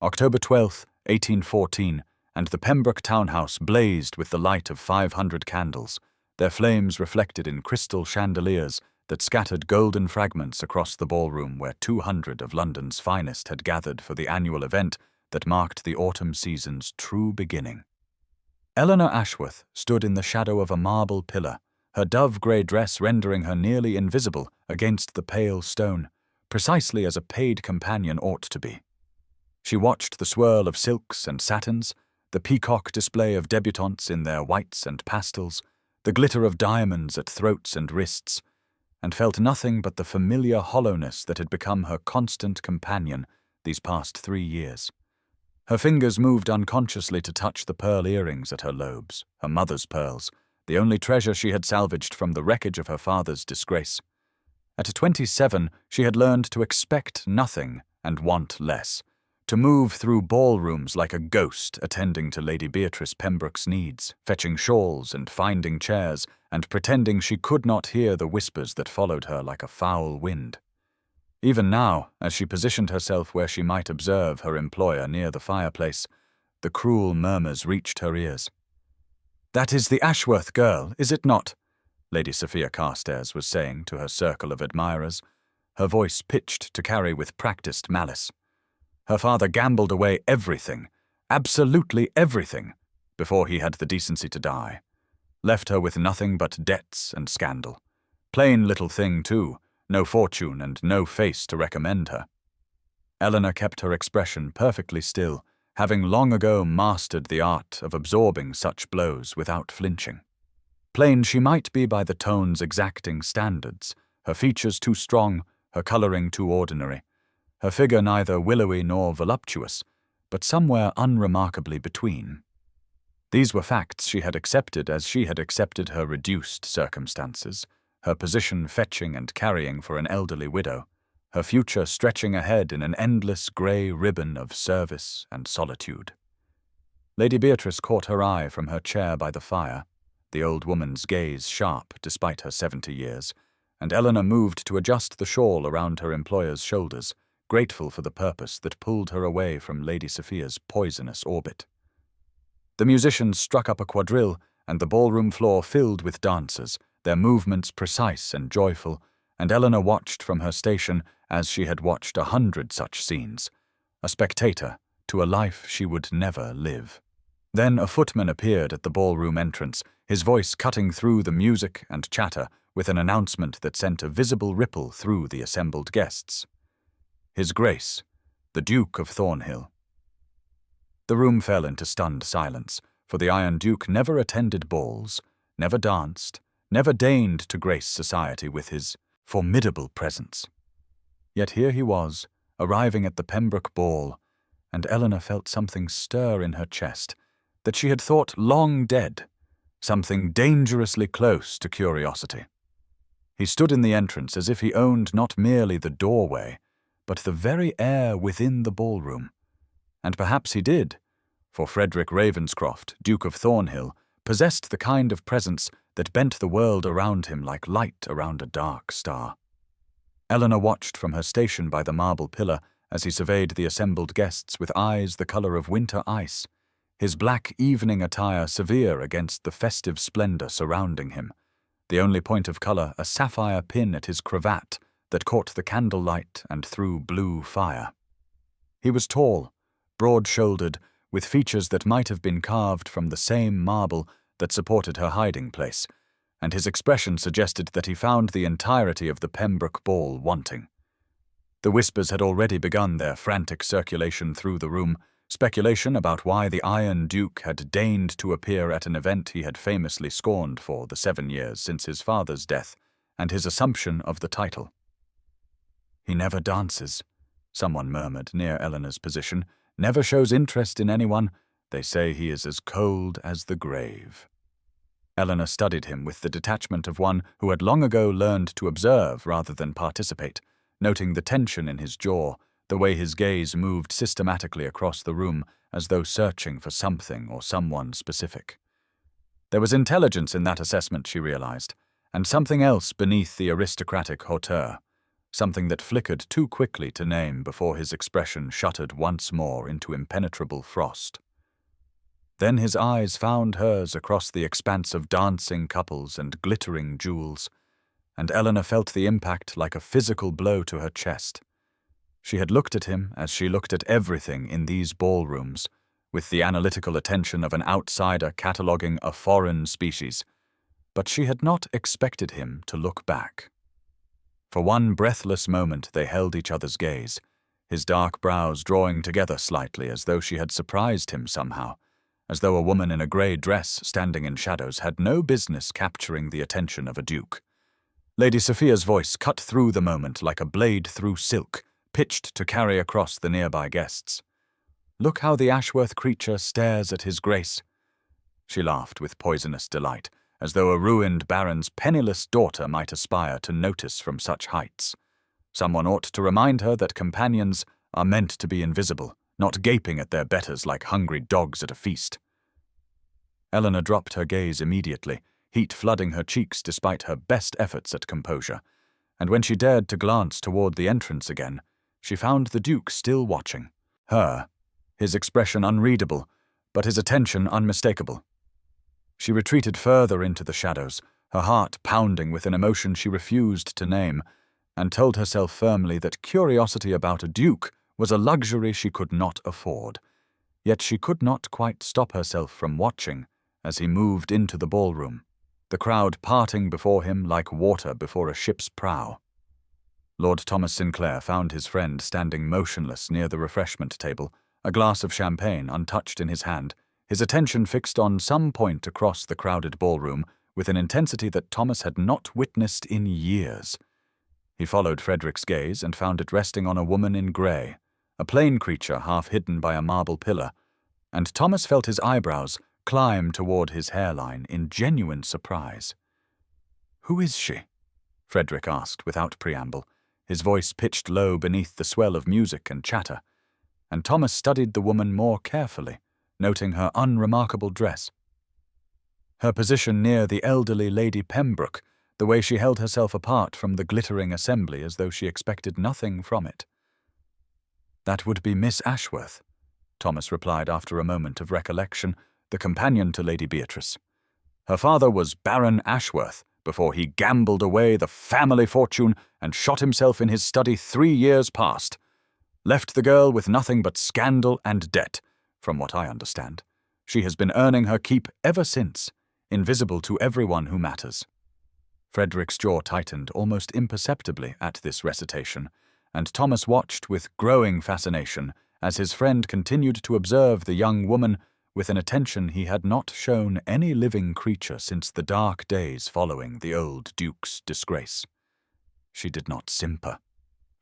October 12th, 1814, and the Pembroke townhouse blazed with the light of 500 candles, their flames reflected in crystal chandeliers that scattered golden fragments across the ballroom where 200 of London's finest had gathered for the annual event that marked the autumn season's true beginning. Eleanor Ashworth stood in the shadow of a marble pillar, her dove-grey dress rendering her nearly invisible against the pale stone, precisely as a paid companion ought to be. She watched the swirl of silks and satins, the peacock display of debutantes in their whites and pastels, the glitter of diamonds at throats and wrists, and felt nothing but the familiar hollowness that had become her constant companion these past 3 years. Her fingers moved unconsciously to touch the pearl earrings at her lobes, her mother's pearls, the only treasure she had salvaged from the wreckage of her father's disgrace. At 27, she had learned to expect nothing and want less, to move through ballrooms like a ghost attending to Lady Beatrice Pembroke's needs, fetching shawls and finding chairs, and pretending she could not hear the whispers that followed her like a foul wind. Even now, as she positioned herself where she might observe her employer near the fireplace, the cruel murmurs reached her ears. "That is the Ashworth girl, is it not?" Lady Sophia Carstairs was saying to her circle of admirers, her voice pitched to carry with practiced malice. Her father gambled away everything, absolutely everything, before he had the decency to die. Left her with nothing but debts and scandal. Plain little thing, too, no fortune and no face to recommend her. Eleanor kept her expression perfectly still, having long ago mastered the art of absorbing such blows without flinching. Plain she might be by the tone's exacting standards, her features too strong, her colouring too ordinary, her figure neither willowy nor voluptuous, but somewhere unremarkably between. These were facts she had accepted as she had accepted her reduced circumstances, her position fetching and carrying for an elderly widow, her future stretching ahead in an endless grey ribbon of service and solitude. Lady Beatrice caught her eye from her chair by the fire, the old woman's gaze sharp despite her 70 years, and Eleanor moved to adjust the shawl around her employer's shoulders, grateful for the purpose that pulled her away from Lady Sophia's poisonous orbit. The musicians struck up a quadrille, and the ballroom floor filled with dancers, their movements precise and joyful, and Eleanor watched from her station as she had watched 100 such scenes, a spectator to a life she would never live. Then a footman appeared at the ballroom entrance, his voice cutting through the music and chatter with an announcement that sent a visible ripple through the assembled guests. His Grace, the Duke of Thornhill. The room fell into stunned silence, for the Iron Duke never attended balls, never danced, never deigned to grace society with his formidable presence. Yet here he was, arriving at the Pembroke ball, and Eleanor felt something stir in her chest that she had thought long dead, something dangerously close to curiosity. He stood in the entrance as if he owned not merely the doorway, but the very air within the ballroom. And perhaps he did, for Frederick Ravenscroft, Duke of Thornhill, possessed the kind of presence that bent the world around him like light around a dark star. Eleanor watched from her station by the marble pillar as he surveyed the assembled guests with eyes the colour of winter ice, his black evening attire severe against the festive splendour surrounding him, the only point of colour a sapphire pin at his cravat that caught the candlelight and threw blue fire. He was tall, broad-shouldered, with features that might have been carved from the same marble that supported her hiding place, and his expression suggested that he found the entirety of the Pembroke ball wanting. The whispers had already begun their frantic circulation through the room, speculation about why the Iron Duke had deigned to appear at an event he had famously scorned for the 7 years since his father's death, and his assumption of the title. "He never dances," someone murmured near Eleanor's position, "never shows interest in anyone. They say he is as cold as the grave." Eleanor studied him with the detachment of one who had long ago learned to observe rather than participate, noting the tension in his jaw, the way his gaze moved systematically across the room as though searching for something or someone specific. There was intelligence in that assessment, she realized, and something else beneath the aristocratic hauteur, something that flickered too quickly to name before his expression shuttered once more into impenetrable frost. Then his eyes found hers across the expanse of dancing couples and glittering jewels, and Eleanor felt the impact like a physical blow to her chest. She had looked at him as she looked at everything in these ballrooms, with the analytical attention of an outsider cataloguing a foreign species, but she had not expected him to look back. For one breathless moment they held each other's gaze, his dark brows drawing together slightly as though she had surprised him somehow, as though a woman in a grey dress standing in shadows had no business capturing the attention of a duke. Lady Sophia's voice cut through the moment like a blade through silk, pitched to carry across the nearby guests. "Look how the Ashworth creature stares at his grace." She laughed with poisonous delight, as though a ruined baron's penniless daughter might aspire to notice from such heights. Someone ought to remind her that companions are meant to be invisible, not gaping at their betters like hungry dogs at a feast. Eleanor dropped her gaze immediately, heat flooding her cheeks despite her best efforts at composure, and when she dared to glance toward the entrance again, she found the Duke still watching her, his expression unreadable, but his attention unmistakable. She retreated further into the shadows, her heart pounding with an emotion she refused to name, and told herself firmly that curiosity about a duke was a luxury she could not afford. Yet she could not quite stop herself from watching as he moved into the ballroom, the crowd parting before him like water before a ship's prow. Lord Thomas Sinclair found his friend standing motionless near the refreshment table, a glass of champagne untouched in his hand, his attention fixed on some point across the crowded ballroom with an intensity that Thomas had not witnessed in years. He followed Frederick's gaze and found it resting on a woman in grey, a plain creature half hidden by a marble pillar, and Thomas felt his eyebrows climb toward his hairline in genuine surprise. "Who is she?" Frederick asked without preamble, his voice pitched low beneath the swell of music and chatter, and Thomas studied the woman more carefully, noting her unremarkable dress. Her position near the elderly Lady Pembroke, the way she held herself apart from the glittering assembly as though she expected nothing from it. "That would be Miss Ashworth," Thomas replied after a moment of recollection, the companion to Lady Beatrice. "Her father was Baron Ashworth before he gambled away the family fortune and shot himself in his study 3 years past. Left the girl with nothing but scandal and debt, from what I understand. She has been earning her keep ever since, invisible to everyone who matters." Frederick's jaw tightened almost imperceptibly at this recitation, and Thomas watched with growing fascination as his friend continued to observe the young woman with an attention he had not shown any living creature since the dark days following the old Duke's disgrace. "She did not simper,"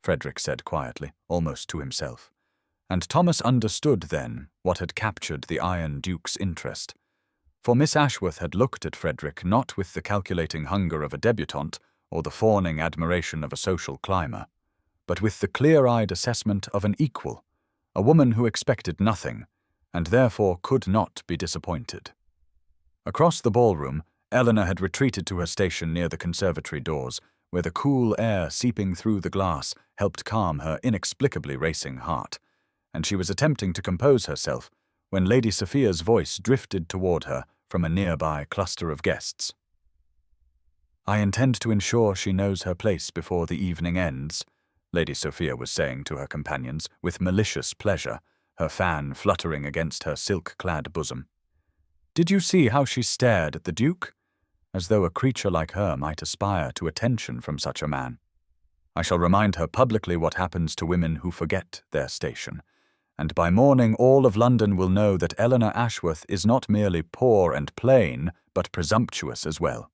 Frederick said quietly, almost to himself, and Thomas understood then what had captured the Iron Duke's interest. For Miss Ashworth had looked at Frederick not with the calculating hunger of a debutante or the fawning admiration of a social climber, but with the clear-eyed assessment of an equal, a woman who expected nothing, and therefore could not be disappointed. Across the ballroom, Eleanor had retreated to her station near the conservatory doors, where the cool air seeping through the glass helped calm her inexplicably racing heart, and she was attempting to compose herself when Lady Sophia's voice drifted toward her from a nearby cluster of guests. "I intend to ensure she knows her place before the evening ends," Lady Sophia was saying to her companions with malicious pleasure, her fan fluttering against her silk-clad bosom. "Did you see how she stared at the Duke? As though a creature like her might aspire to attention from such a man. I shall remind her publicly what happens to women who forget their station, and by morning all of London will know that Eleanor Ashworth is not merely poor and plain, but presumptuous as well."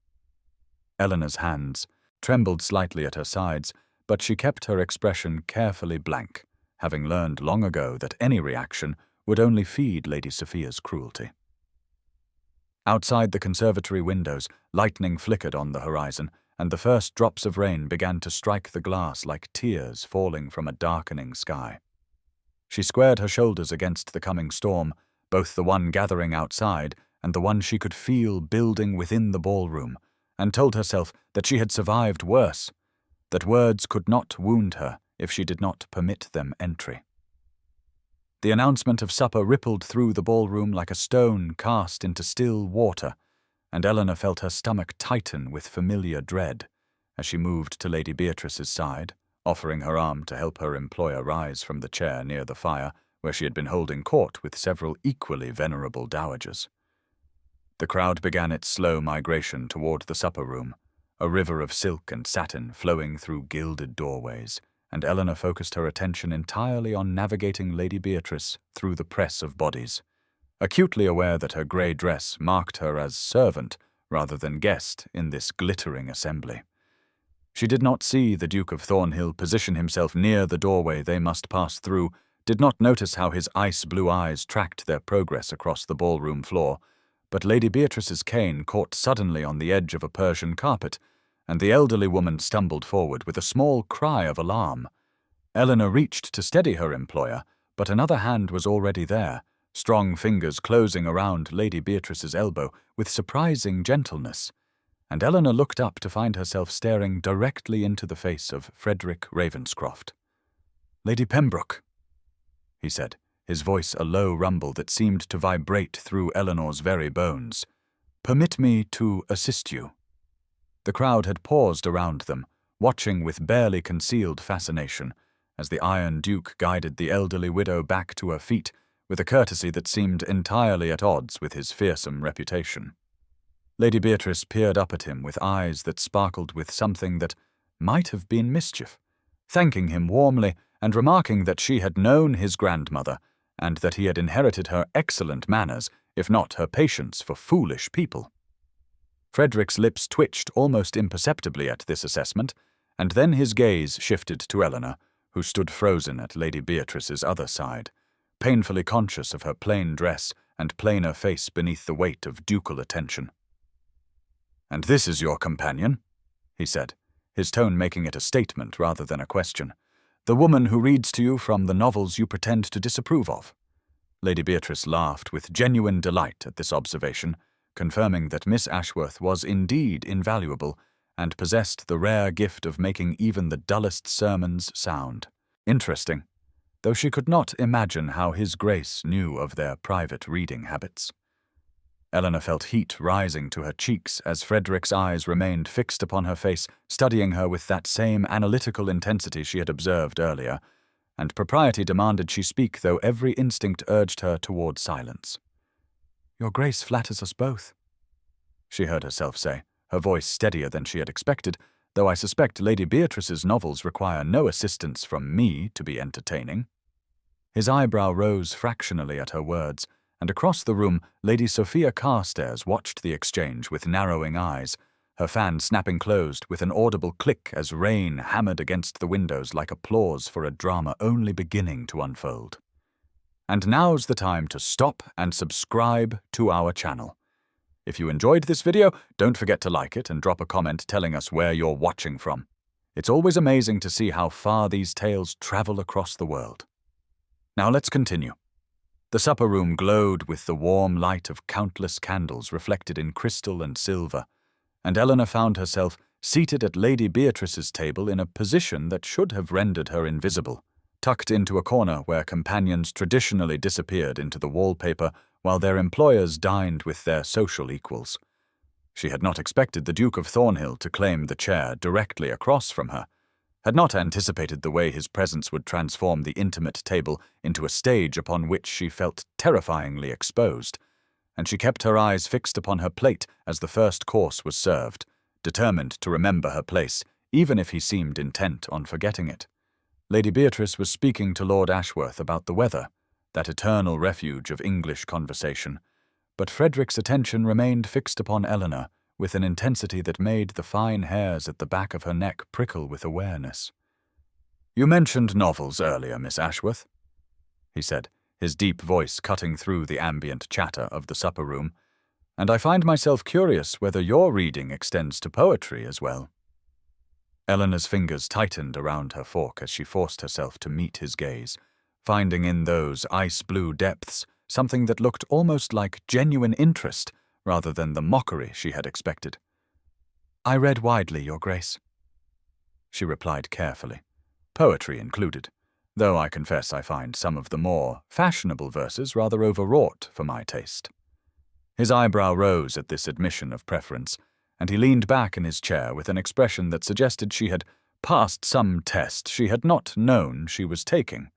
Eleanor's hands trembled slightly at her sides, but she kept her expression carefully blank, having learned long ago that any reaction would only feed Lady Sophia's cruelty. Outside the conservatory windows, lightning flickered on the horizon, and the first drops of rain began to strike the glass like tears falling from a darkening sky. She squared her shoulders against the coming storm, both the one gathering outside and the one she could feel building within the ballroom, and told herself that she had survived worse. that words could not wound her if she did not permit them entry. The announcement of supper rippled through the ballroom like a stone cast into still water, and Eleanor felt her stomach tighten with familiar dread as she moved to Lady Beatrice's side, offering her arm to help her employer rise from the chair near the fire where she had been holding court with several equally venerable dowagers. The crowd began its slow migration toward the supper room, a river of silk and satin flowing through gilded doorways, and Eleanor focused her attention entirely on navigating Lady Beatrice through the press of bodies, acutely aware that her grey dress marked her as servant rather than guest in this glittering assembly. She did not see the Duke of Thornhill position himself near the doorway they must pass through, did not notice how his ice-blue eyes tracked their progress across the ballroom floor, but Lady Beatrice's cane caught suddenly on the edge of a Persian carpet, and the elderly woman stumbled forward with a small cry of alarm. Eleanor reached to steady her employer, but another hand was already there, strong fingers closing around Lady Beatrice's elbow with surprising gentleness, and Eleanor looked up to find herself staring directly into the face of Frederick Ravenscroft. "Lady Pembroke," he said, his voice a low rumble that seemed to vibrate through Eleanor's very bones. "Permit me to assist you." The crowd had paused around them, watching with barely concealed fascination, as the Iron Duke guided the elderly widow back to her feet with a courtesy that seemed entirely at odds with his fearsome reputation. Lady Beatrice peered up at him with eyes that sparkled with something that might have been mischief, thanking him warmly and remarking that she had known his grandmother and that he had inherited her excellent manners, if not her patience for foolish people. Frederick's lips twitched almost imperceptibly at this assessment, and then his gaze shifted to Eleanor, who stood frozen at Lady Beatrice's other side, painfully conscious of her plain dress and plainer face beneath the weight of ducal attention. "And this is your companion?" he said, his tone making it a statement rather than a question. "The woman who reads to you from the novels you pretend to disapprove of." Lady Beatrice laughed with genuine delight at this observation, confirming that Miss Ashworth was indeed invaluable and possessed the rare gift of making even the dullest sermons sound interesting, though she could not imagine how His Grace knew of their private reading habits. Eleanor felt heat rising to her cheeks as Frederick's eyes remained fixed upon her face, studying her with that same analytical intensity she had observed earlier, and propriety demanded she speak, though every instinct urged her toward silence. "Your Grace flatters us both," she heard herself say, her voice steadier than she had expected, though I suspect Lady Beatrice's novels require no assistance from me to be entertaining. His eyebrow rose fractionally at her words, and across the room Lady Sophia Carstairs watched the exchange with narrowing eyes, her fan snapping closed with an audible click as rain hammered against the windows like applause for a drama only beginning to unfold. And now's the time to stop and subscribe to our channel. If you enjoyed this video, don't forget to like it and drop a comment telling us where you're watching from. It's always amazing to see how far these tales travel across the world. Now let's continue. The supper room glowed with the warm light of countless candles reflected in crystal and silver, and Eleanor found herself seated at Lady Beatrice's table in a position that should have rendered her invisible, tucked into a corner where companions traditionally disappeared into the wallpaper while their employers dined with their social equals. She had not expected the Duke of Thornhill to claim the chair directly across from her, had not anticipated the way his presence would transform the intimate table into a stage upon which she felt terrifyingly exposed, and she kept her eyes fixed upon her plate as the first course was served, determined to remember her place, even if he seemed intent on forgetting it. Lady Beatrice was speaking to Lord Ashworth about the weather, that eternal refuge of English conversation, but Frederick's attention remained fixed upon Eleanor, with an intensity that made the fine hairs at the back of her neck prickle with awareness. "You mentioned novels earlier, Miss Ashworth," he said, his deep voice cutting through the ambient chatter of the supper room, "and I find myself curious whether your reading extends to poetry as well." Eleanor's fingers tightened around her fork as she forced herself to meet his gaze, finding in those ice-blue depths something that looked almost like genuine interest rather than the mockery she had expected. "I read widely, Your Grace," she replied carefully. Poetry included, though I confess I find some of the more fashionable verses rather overwrought for my taste. His eyebrow rose at this admission of preference, and he leaned back in his chair with an expression that suggested she had passed some test she had not known she was taking.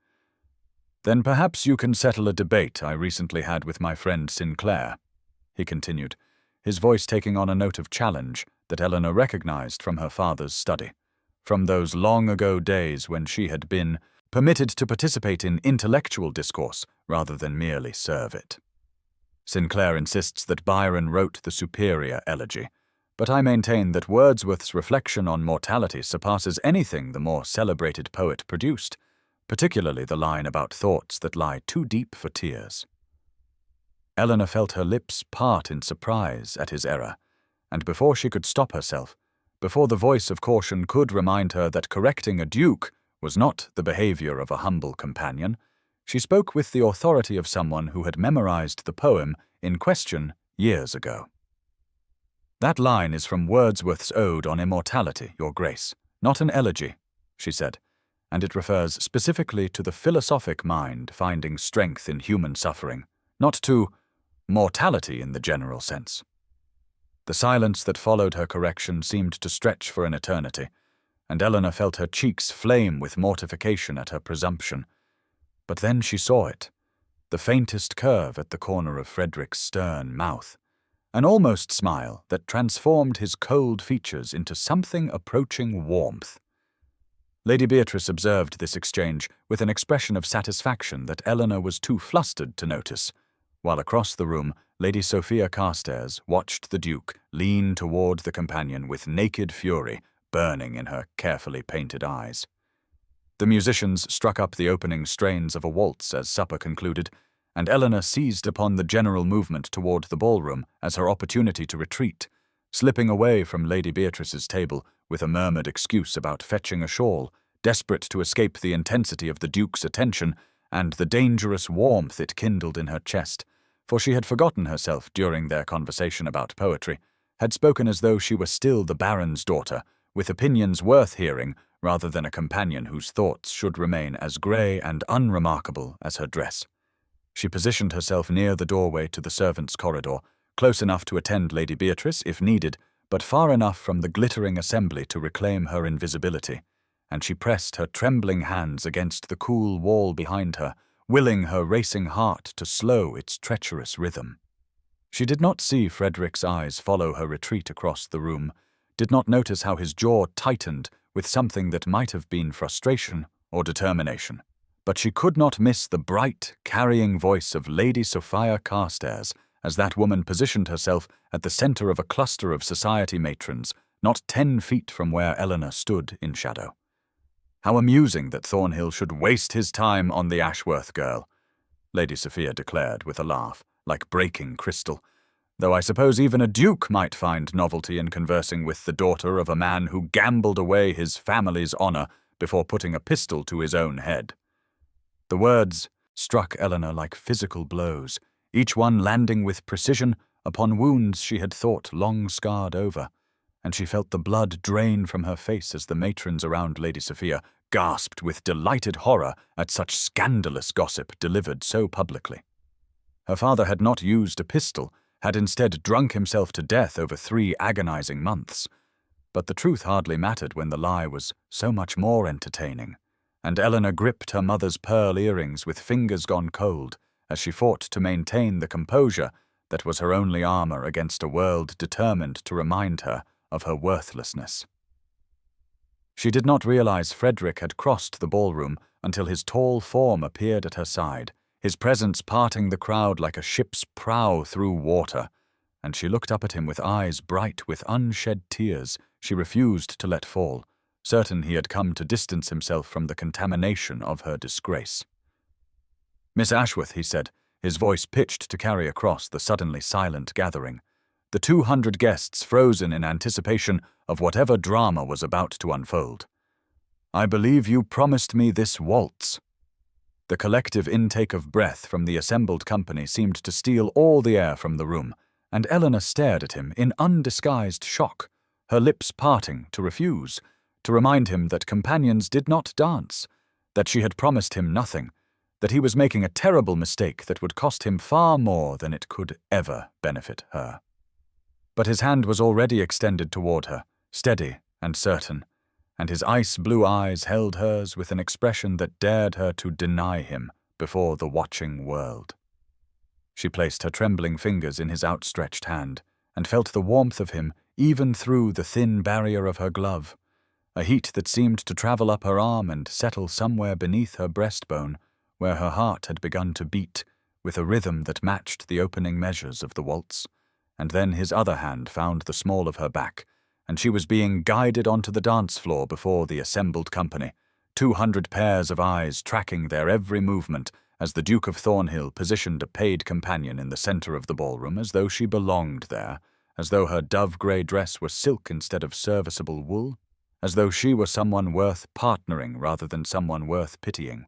Then perhaps you can settle a debate I recently had with my friend Sinclair, he continued, his voice taking on a note of challenge that Eleanor recognized from her father's study, from those long-ago days when she had been permitted to participate in intellectual discourse rather than merely serve it. Sinclair insists that Byron wrote the superior elegy, but I maintain that Wordsworth's reflection on mortality surpasses anything the more celebrated poet produced, particularly the line about thoughts that lie too deep for tears. Eleanor felt her lips part in surprise at his error, and before she could stop herself, before the voice of caution could remind her that correcting a duke was not the behavior of a humble companion, she spoke with the authority of someone who had memorized the poem in question years ago. That line is from Wordsworth's Ode on Immortality, Your Grace, not an elegy, she said, and it refers specifically to the philosophic mind finding strength in human suffering, not to mortality in the general sense. The silence that followed her correction seemed to stretch for an eternity, and Eleanor felt her cheeks flame with mortification at her presumption. But then she saw it, the faintest curve at the corner of Frederick's stern mouth, an almost smile that transformed his cold features into something approaching warmth. Lady Beatrice observed this exchange with an expression of satisfaction that Eleanor was too flustered to notice, while across the room Lady Sophia Carstairs watched the Duke lean toward the companion with naked fury burning in her carefully painted eyes. The musicians struck up the opening strains of a waltz as supper concluded, and Eleanor seized upon the general movement toward the ballroom as her opportunity to retreat, slipping away from Lady Beatrice's table with a murmured excuse about fetching a shawl, desperate to escape the intensity of the Duke's attention and the dangerous warmth it kindled in her chest, for she had forgotten herself during their conversation about poetry, had spoken as though she were still the Baron's daughter, with opinions worth hearing rather than a companion whose thoughts should remain as grey and unremarkable as her dress. She positioned herself near the doorway to the servants' corridor, close enough to attend Lady Beatrice if needed, but far enough from the glittering assembly to reclaim her invisibility, and she pressed her trembling hands against the cool wall behind her, willing her racing heart to slow its treacherous rhythm. She did not see Frederick's eyes follow her retreat across the room, did not notice how his jaw tightened with something that might have been frustration or determination, but she could not miss the bright, carrying voice of Lady Sophia Carstairs as that woman positioned herself at the center of a cluster of society matrons, not 10 feet from where Eleanor stood in shadow. How amusing that Thornhill should waste his time on the Ashworth girl, Lady Sophia declared with a laugh, like breaking crystal, though I suppose even a duke might find novelty in conversing with the daughter of a man who gambled away his family's honor before putting a pistol to his own head. The words struck Eleanor like physical blows, each one landing with precision upon wounds she had thought long scarred over, and she felt the blood drain from her face as the matrons around Lady Sophia gasped with delighted horror at such scandalous gossip delivered so publicly. Her father had not used a pistol, had instead drunk himself to death over 3 agonizing months. But the truth hardly mattered when the lie was so much more entertaining, and Eleanor gripped her mother's pearl earrings with fingers gone cold as she fought to maintain the composure that was her only armor against a world determined to remind her of her worthlessness. She did not realize Frederick had crossed the ballroom until his tall form appeared at her side, his presence parting the crowd like a ship's prow through water, and she looked up at him with eyes bright with unshed tears she refused to let fall, certain he had come to distance himself from the contamination of her disgrace. "Miss Ashworth," he said, his voice pitched to carry across the suddenly silent gathering, the 200 guests frozen in anticipation of whatever drama was about to unfold. "I believe you promised me this waltz." The collective intake of breath from the assembled company seemed to steal all the air from the room, and Eleanor stared at him in undisguised shock, her lips parting to refuse, to remind him that companions did not dance, that she had promised him nothing, that he was making a terrible mistake that would cost him far more than it could ever benefit her. But his hand was already extended toward her, steady and certain, and his ice-blue eyes held hers with an expression that dared her to deny him before the watching world. She placed her trembling fingers in his outstretched hand, and felt the warmth of him even through the thin barrier of her glove, a heat that seemed to travel up her arm and settle somewhere beneath her breastbone, where her heart had begun to beat with a rhythm that matched the opening measures of the waltz. And then his other hand found the small of her back, and she was being guided onto the dance floor before the assembled company, 200 pairs of eyes tracking their every movement as the Duke of Thornhill positioned a paid companion in the center of the ballroom as though she belonged there, as though her dove-grey dress were silk instead of serviceable wool, as though she were someone worth partnering rather than someone worth pitying.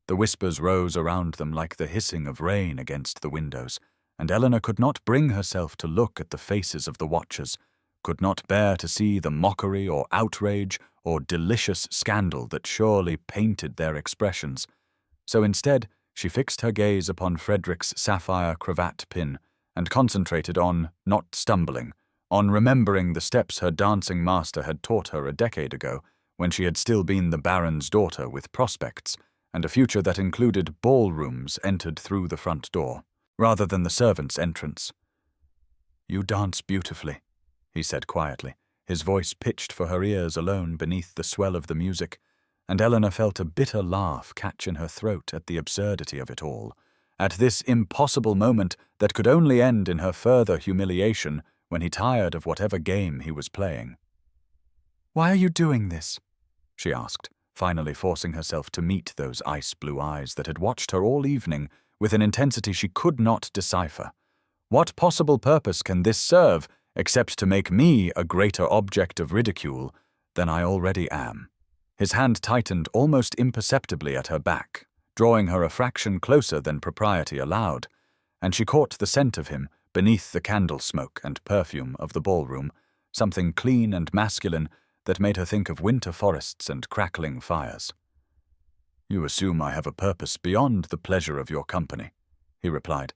The whispers rose around them like the hissing of rain against the windows, and Eleanor could not bring herself to look at the faces of the watchers, could not bear to see the mockery or outrage or delicious scandal that surely painted their expressions. So instead, she fixed her gaze upon Frederick's sapphire cravat pin and concentrated on not stumbling, on remembering the steps her dancing master had taught her a decade ago, when she had still been the Baron's daughter with prospects, and a future that included ballrooms entered through the front door, rather than the servants' entrance. "You dance beautifully," he said quietly, his voice pitched for her ears alone beneath the swell of the music, and Eleanor felt a bitter laugh catch in her throat at the absurdity of it all, at this impossible moment that could only end in her further humiliation when he tired of whatever game he was playing. "Why are you doing this?" she asked, finally forcing herself to meet those ice-blue eyes that had watched her all evening with an intensity she could not decipher. "What possible purpose can this serve except to make me a greater object of ridicule than I already am?" His hand tightened almost imperceptibly at her back, drawing her a fraction closer than propriety allowed, and she caught the scent of him beneath the candle smoke and perfume of the ballroom, something clean and masculine that made her think of winter forests and crackling fires. "You assume I have a purpose beyond the pleasure of your company," he replied,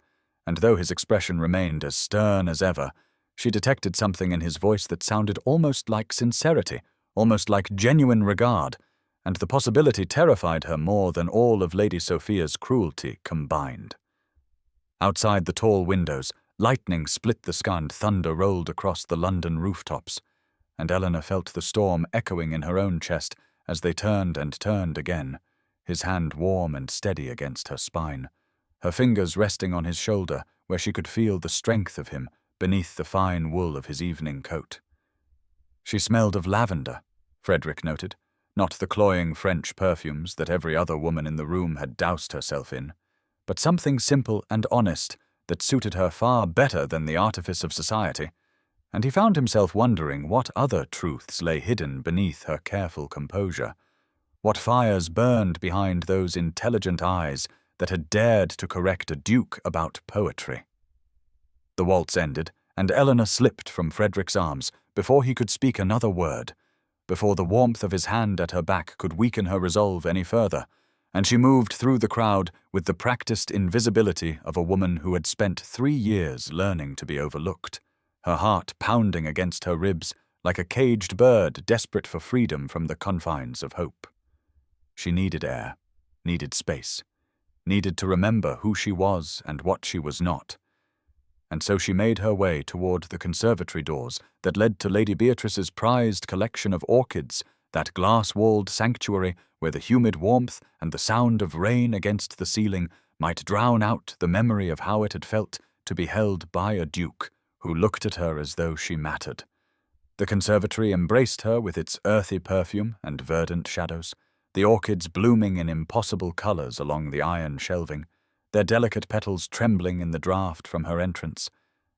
and though his expression remained as stern as ever, she detected something in his voice that sounded almost like sincerity, almost like genuine regard, and the possibility terrified her more than all of Lady Sophia's cruelty combined. Outside the tall windows, lightning split the sky and thunder rolled across the London rooftops, and Eleanor felt the storm echoing in her own chest as they turned and turned again, his hand warm and steady against her spine, her fingers resting on his shoulder where she could feel the strength of him beneath the fine wool of his evening coat. She smelled of lavender, Frederick noted, not the cloying French perfumes that every other woman in the room had doused herself in, but something simple and honest that suited her far better than the artifice of society, and he found himself wondering what other truths lay hidden beneath her careful composure, what fires burned behind those intelligent eyes that had dared to correct a duke about poetry. The waltz ended, and Eleanor slipped from Frederick's arms before he could speak another word, before the warmth of his hand at her back could weaken her resolve any further, and she moved through the crowd with the practiced invisibility of a woman who had spent 3 years learning to be overlooked, her heart pounding against her ribs like a caged bird desperate for freedom from the confines of hope. She needed air, needed space, needed to remember who she was and what she was not, and so she made her way toward the conservatory doors that led to Lady Beatrice's prized collection of orchids, that glass-walled sanctuary where the humid warmth and the sound of rain against the ceiling might drown out the memory of how it had felt to be held by a duke who looked at her as though she mattered. The conservatory embraced her with its earthy perfume and verdant shadows, the orchids blooming in impossible colors along the iron shelving, their delicate petals trembling in the draught from her entrance,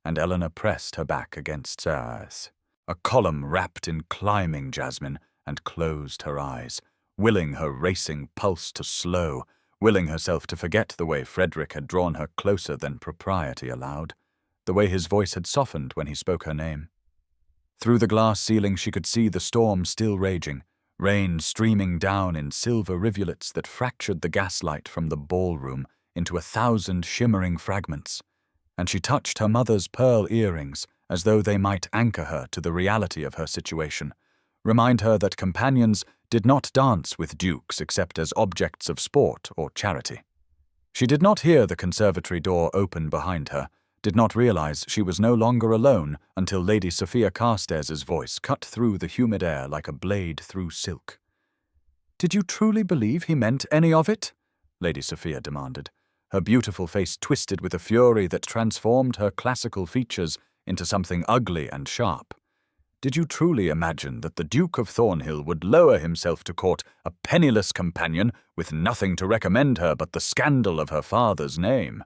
and Eleanor pressed her back against hers, a column wrapped in climbing jasmine, and closed her eyes, willing her racing pulse to slow, willing herself to forget the way Frederick had drawn her closer than propriety allowed, the way his voice had softened when he spoke her name. Through the glass ceiling she could see the storm still raging, rain streaming down in silver rivulets that fractured the gaslight from the ballroom into 1,000 shimmering fragments, and she touched her mother's pearl earrings as though they might anchor her to the reality of her situation, remind her that companions did not dance with dukes except as objects of sport or charity. She did not hear the conservatory door open behind her, did not realize she was no longer alone until Lady Sophia Carstairs's voice cut through the humid air like a blade through silk. "Did you truly believe he meant any of it?" Lady Sophia demanded, her beautiful face twisted with a fury that transformed her classical features into something ugly and sharp. "Did you truly imagine that the Duke of Thornhill would lower himself to court a penniless companion with nothing to recommend her but the scandal of her father's name?"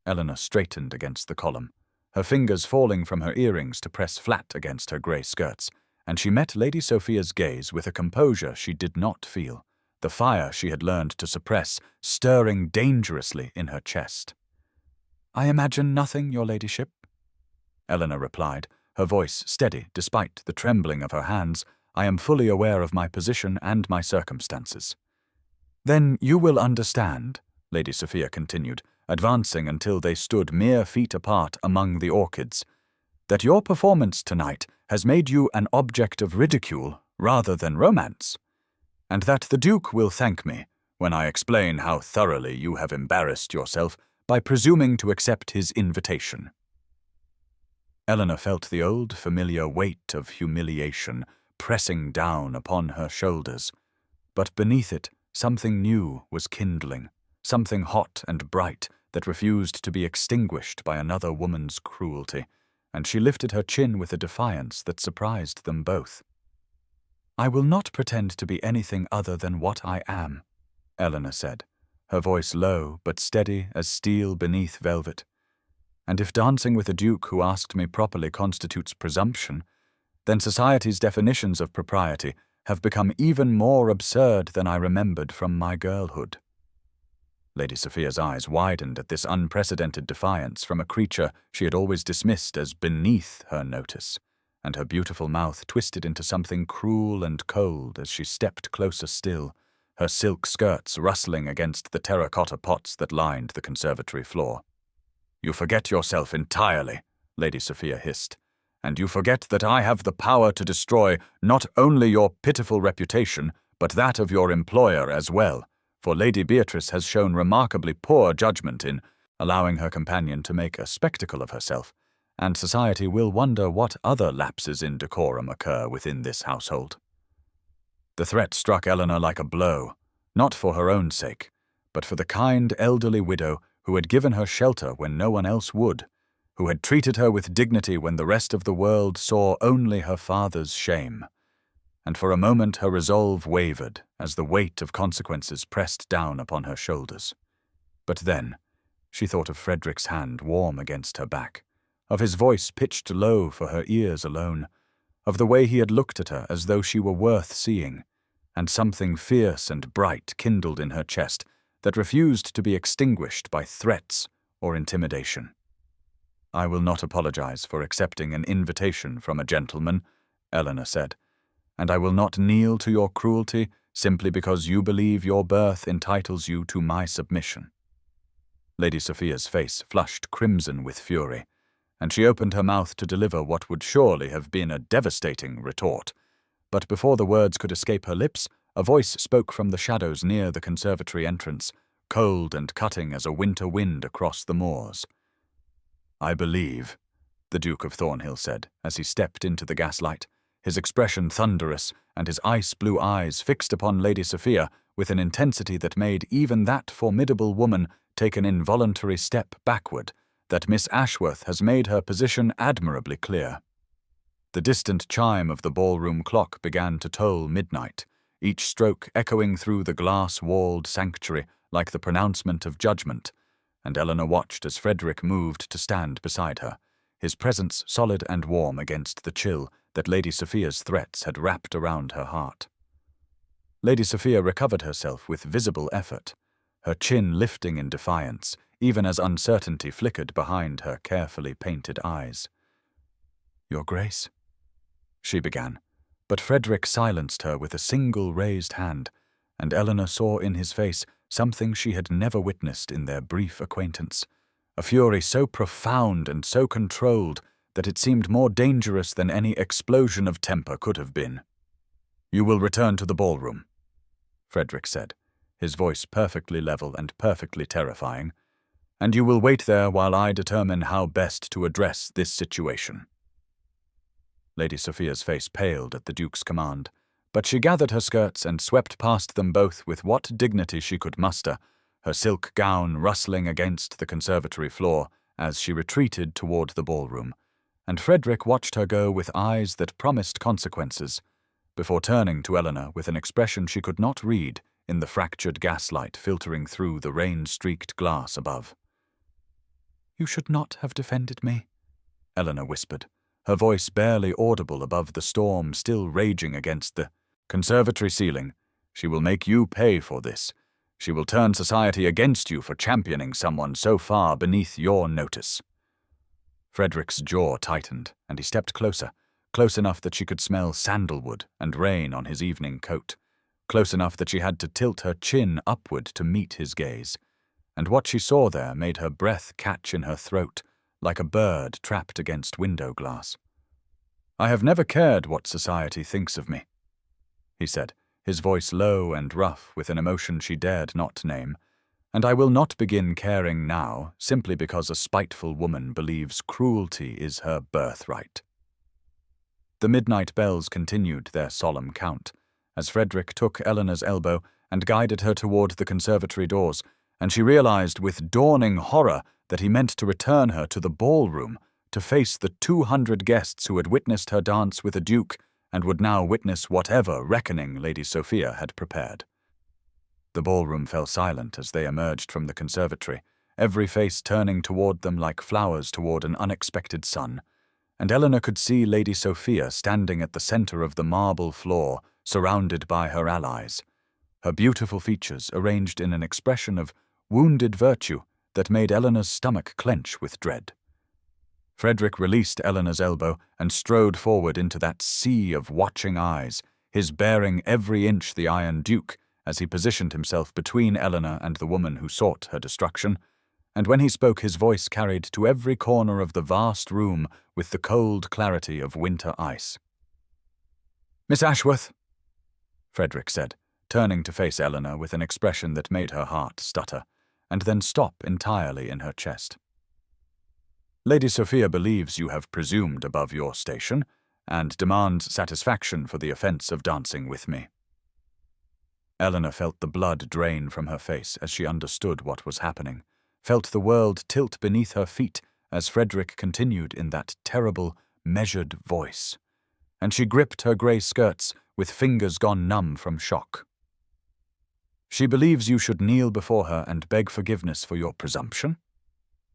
Eleanor straightened against the column, her fingers falling from her earrings to press flat against her grey skirts, and she met Lady Sophia's gaze with a composure she did not feel, the fire she had learned to suppress stirring dangerously in her chest. "I imagine nothing, your ladyship," Eleanor replied, her voice steady despite the trembling of her hands. "I am fully aware of my position and my circumstances." "Then you will understand," Lady Sophia continued, advancing until they stood mere feet apart among the orchids, "that your performance tonight has made you an object of ridicule rather than romance, and that the Duke will thank me when I explain how thoroughly you have embarrassed yourself by presuming to accept his invitation." Eleanor felt the old familiar weight of humiliation pressing down upon her shoulders, but beneath it something new was kindling, something hot and bright that refused to be extinguished by another woman's cruelty, and she lifted her chin with a defiance that surprised them both. "I will not pretend to be anything other than what I am," Eleanor said, her voice low but steady as steel beneath velvet. "And if dancing with a duke who asked me properly constitutes presumption, then society's definitions of propriety have become even more absurd than I remembered from my girlhood." Lady Sophia's eyes widened at this unprecedented defiance from a creature she had always dismissed as beneath her notice, and her beautiful mouth twisted into something cruel and cold as she stepped closer still, her silk skirts rustling against the terracotta pots that lined the conservatory floor. "You forget yourself entirely," Lady Sophia hissed, "and you forget that I have the power to destroy not only your pitiful reputation, but that of your employer as well, for Lady Beatrice has shown remarkably poor judgment in allowing her companion to make a spectacle of herself, and society will wonder what other lapses in decorum occur within this household." The threat struck Eleanor like a blow, not for her own sake, but for the kind elderly widow who had given her shelter when no one else would, who had treated her with dignity when the rest of the world saw only her father's shame. And for a moment her resolve wavered as the weight of consequences pressed down upon her shoulders. But then she thought of Frederick's hand warm against her back, of his voice pitched low for her ears alone, of the way he had looked at her as though she were worth seeing, and something fierce and bright kindled in her chest that refused to be extinguished by threats or intimidation. "I will not apologize for accepting an invitation from a gentleman," Eleanor said, "and I will not kneel to your cruelty simply because you believe your birth entitles you to my submission." Lady Sophia's face flushed crimson with fury, and she opened her mouth to deliver what would surely have been a devastating retort. But before the words could escape her lips, a voice spoke from the shadows near the conservatory entrance, cold and cutting as a winter wind across the moors. "I believe," the Duke of Thornhill said as he stepped into the gaslight, his expression thunderous and his ice-blue eyes fixed upon Lady Sophia with an intensity that made even that formidable woman take an involuntary step backward, "that Miss Ashworth has made her position admirably clear." The distant chime of the ballroom clock began to toll midnight, each stroke echoing through the glass-walled sanctuary like the pronouncement of judgment, and Eleanor watched as Frederick moved to stand beside her, his presence solid and warm against the chill that Lady Sophia's threats had wrapped around her heart. Lady Sophia recovered herself with visible effort, her chin lifting in defiance, even as uncertainty flickered behind her carefully painted eyes. "Your Grace," she began, but Frederick silenced her with a single raised hand, and Eleanor saw in his face something she had never witnessed in their brief acquaintance, a fury so profound and so controlled that it seemed more dangerous than any explosion of temper could have been. "You will return to the ballroom," Frederick said, his voice perfectly level and perfectly terrifying, "and you will wait there while I determine how best to address this situation." Lady Sophia's face paled at the Duke's command, but she gathered her skirts and swept past them both with what dignity she could muster, her silk gown rustling against the conservatory floor as she retreated toward the ballroom, and Frederick watched her go with eyes that promised consequences, before turning to Eleanor with an expression she could not read in the fractured gaslight filtering through the rain-streaked glass above. "You should not have defended me," Eleanor whispered, her voice barely audible above the storm still raging against the conservatory ceiling. "She will make you pay for this. She will turn society against you for championing someone so far beneath your notice." Frederick's jaw tightened, and he stepped closer, close enough that she could smell sandalwood and rain on his evening coat, close enough that she had to tilt her chin upward to meet his gaze, and what she saw there made her breath catch in her throat, like a bird trapped against window glass. "I have never cared what society thinks of me," he said, his voice low and rough with an emotion she dared not name, "and I will not begin caring now simply because a spiteful woman believes cruelty is her birthright." The midnight bells continued their solemn count, as Frederick took Eleanor's elbow and guided her toward the conservatory doors, and she realized with dawning horror that he meant to return her to the ballroom, to face the 200 guests who had witnessed her dance with a duke and would now witness whatever reckoning Lady Sophia had prepared. The ballroom fell silent as they emerged from the conservatory, every face turning toward them like flowers toward an unexpected sun, and Eleanor could see Lady Sophia standing at the center of the marble floor, surrounded by her allies, her beautiful features arranged in an expression of wounded virtue that made Eleanor's stomach clench with dread. Frederick released Eleanor's elbow and strode forward into that sea of watching eyes, his bearing every inch the Iron Duke, as he positioned himself between Eleanor and the woman who sought her destruction, and when he spoke his voice carried to every corner of the vast room with the cold clarity of winter ice. "Miss Ashworth," Frederick said, turning to face Eleanor with an expression that made her heart stutter, and then stop entirely in her chest. "Lady Sophia believes you have presumed above your station, and demands satisfaction for the offense of dancing with me." Eleanor felt the blood drain from her face as she understood what was happening, felt the world tilt beneath her feet as Frederick continued in that terrible, measured voice, and she gripped her grey skirts with fingers gone numb from shock. "She believes you should kneel before her and beg forgiveness for your presumption?"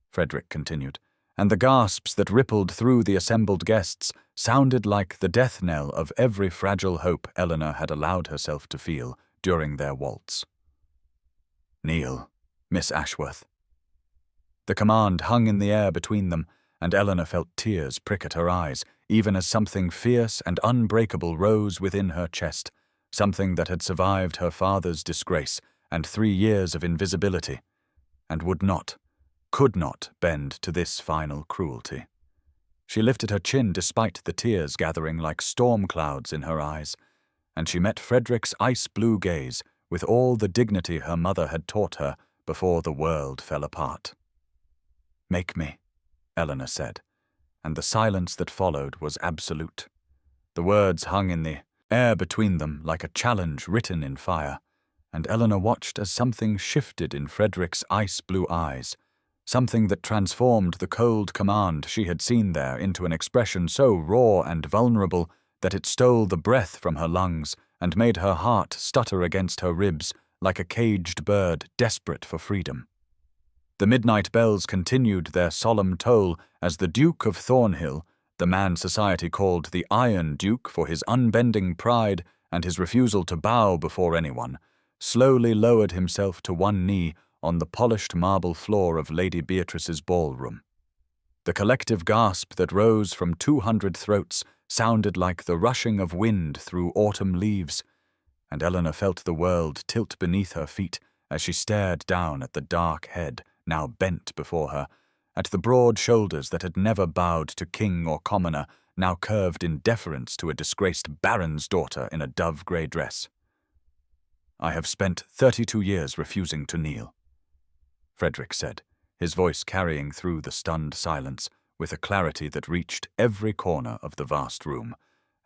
Frederick continued, and the gasps that rippled through the assembled guests sounded like the death knell of every fragile hope Eleanor had allowed herself to feel during their waltz. "Kneel, Miss Ashworth." The command hung in the air between them, and Eleanor felt tears prick at her eyes, even as something fierce and unbreakable rose within her chest, something that had survived her father's disgrace and 3 years of invisibility, and would not, could not bend to this final cruelty. She lifted her chin despite the tears gathering like storm clouds in her eyes, and she met Frederick's ice-blue gaze with all the dignity her mother had taught her before the world fell apart. "Make me," Eleanor said, and the silence that followed was absolute. The words hung in the air between them like a challenge written in fire, and Eleanor watched as something shifted in Frederick's ice-blue eyes, something that transformed the cold command she had seen there into an expression so raw and vulnerable that it stole the breath from her lungs and made her heart stutter against her ribs like a caged bird desperate for freedom. The midnight bells continued their solemn toll as the Duke of Thornhill, the man society called the Iron Duke for his unbending pride and his refusal to bow before anyone, slowly lowered himself to one knee on the polished marble floor of Lady Beatrice's ballroom. The collective gasp that rose from 200 throats sounded like the rushing of wind through autumn leaves, and Eleanor felt the world tilt beneath her feet as she stared down at the dark head, now bent before her, at the broad shoulders that had never bowed to king or commoner, now curved in deference to a disgraced baron's daughter in a dove-grey dress. "I have spent 32 years refusing to kneel," Frederick said, his voice carrying through the stunned silence with a clarity that reached every corner of the vast room,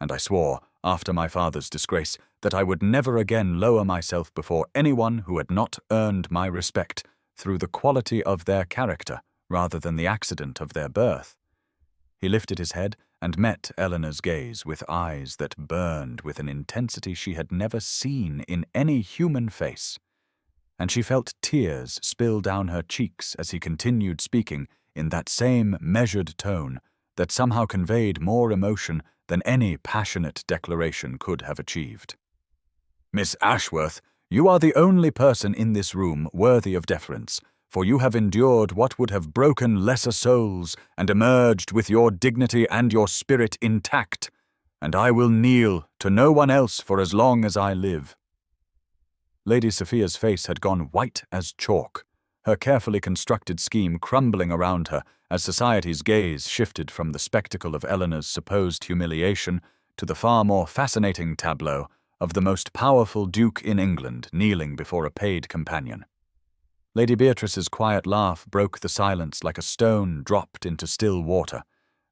"and I swore, after my father's disgrace, that I would never again lower myself before anyone who had not earned my respect through the quality of their character rather than the accident of their birth." He lifted his head and met Eleanor's gaze with eyes that burned with an intensity she had never seen in any human face, and she felt tears spill down her cheeks as he continued speaking in that same measured tone that somehow conveyed more emotion than any passionate declaration could have achieved. "Miss Ashworth, you are the only person in this room worthy of deference, for you have endured what would have broken lesser souls and emerged with your dignity and your spirit intact, and I will kneel to no one else for as long as I live." Lady Sophia's face had gone white as chalk, her carefully constructed scheme crumbling around her as society's gaze shifted from the spectacle of Eleanor's supposed humiliation to the far more fascinating tableau of the most powerful duke in England kneeling before a paid companion. Lady Beatrice's quiet laugh broke the silence like a stone dropped into still water,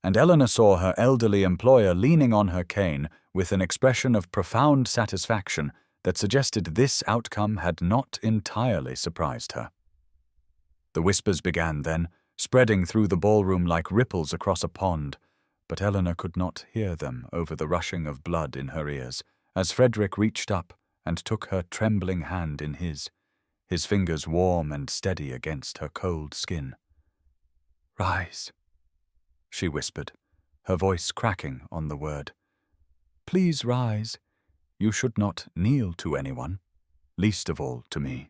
and Eleanor saw her elderly employer leaning on her cane with an expression of profound satisfaction that suggested this outcome had not entirely surprised her. The whispers began then, spreading through the ballroom like ripples across a pond, but Eleanor could not hear them over the rushing of blood in her ears, as Frederick reached up and took her trembling hand in his fingers warm and steady against her cold skin. "Rise," she whispered, her voice cracking on the word. "Please rise. You should not kneel to anyone, least of all to me."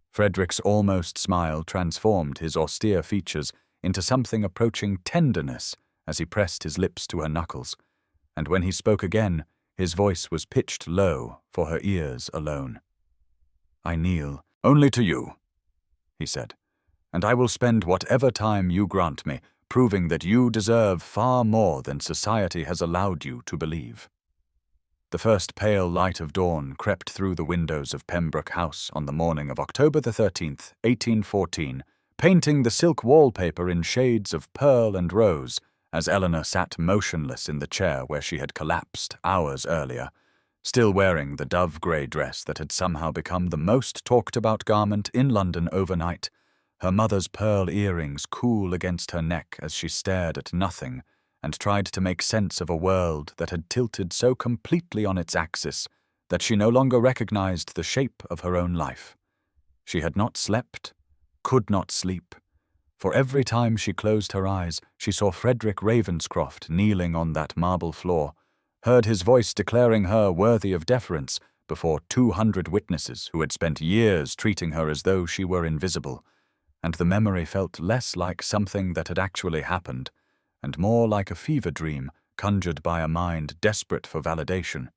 Frederick's almost smile transformed his austere features into something approaching tenderness as he pressed his lips to her knuckles, and when he spoke again, his voice was pitched low for her ears alone. "I kneel only to you," he said, "and I will spend whatever time you grant me proving that you deserve far more than society has allowed you to believe." The first pale light of dawn crept through the windows of Pembroke House on the morning of October the 13th, 1814, painting the silk wallpaper in shades of pearl and rose as Eleanor sat motionless in the chair where she had collapsed hours earlier, still wearing the dove-grey dress that had somehow become the most talked-about garment in London overnight, her mother's pearl earrings cool against her neck as she stared at nothing and tried to make sense of a world that had tilted so completely on its axis that she no longer recognized the shape of her own life. She had not slept, could not sleep, for every time she closed her eyes, she saw Frederick Ravenscroft kneeling on that marble floor, heard his voice declaring her worthy of deference before 200 witnesses who had spent years treating her as though she were invisible, and the memory felt less like something that had actually happened, and more like a fever dream conjured by a mind desperate for validation.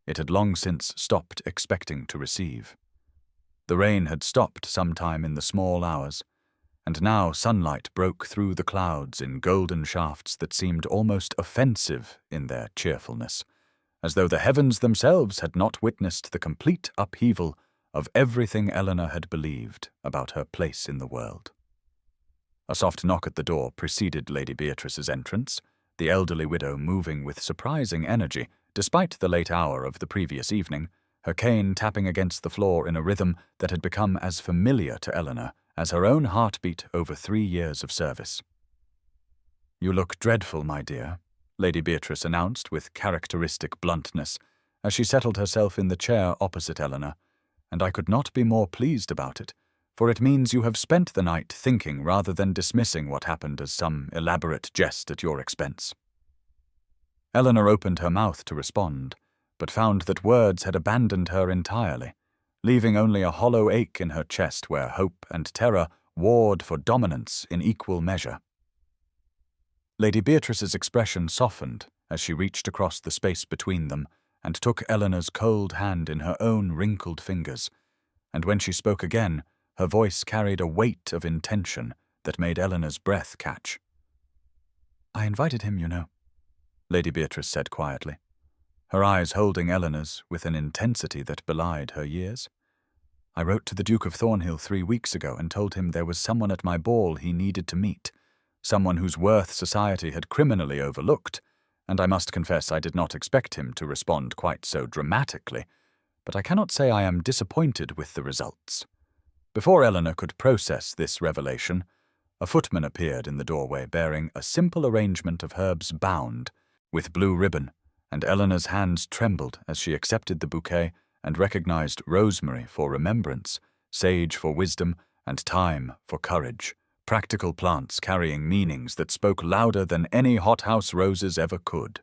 It had long since stopped expecting to receive. The rain had stopped sometime in the small hours, and now sunlight broke through the clouds in golden shafts that seemed almost offensive in their cheerfulness, as though the heavens themselves had not witnessed the complete upheaval of everything Eleanor had believed about her place in the world. A soft knock at the door preceded Lady Beatrice's entrance, the elderly widow moving with surprising energy, despite the late hour of the previous evening, her cane tapping against the floor in a rhythm that had become as familiar to Eleanor as her own heartbeat over 3 years of service. "You look dreadful, my dear," Lady Beatrice announced with characteristic bluntness, as she settled herself in the chair opposite Eleanor, "and I could not be more pleased about it, for it means you have spent the night thinking rather than dismissing what happened as some elaborate jest at your expense." Eleanor opened her mouth to respond, but found that words had abandoned her entirely, leaving only a hollow ache in her chest where hope and terror warred for dominance in equal measure. Lady Beatrice's expression softened as she reached across the space between them and took Eleanor's cold hand in her own wrinkled fingers, and when she spoke again, her voice carried a weight of intention that made Eleanor's breath catch. "I invited him, you know," Lady Beatrice said quietly, her eyes holding Eleanor's with an intensity that belied her years. "I wrote to the Duke of Thornhill 3 weeks ago and told him there was someone at my ball he needed to meet, someone whose worth society had criminally overlooked, and I must confess I did not expect him to respond quite so dramatically, but I cannot say I am disappointed with the results." Before Eleanor could process this revelation, a footman appeared in the doorway bearing a simple arrangement of herbs bound with blue ribbon, and Eleanor's hands trembled as she accepted the bouquet and recognized rosemary for remembrance, sage for wisdom, and thyme for courage, practical plants carrying meanings that spoke louder than any hothouse roses ever could.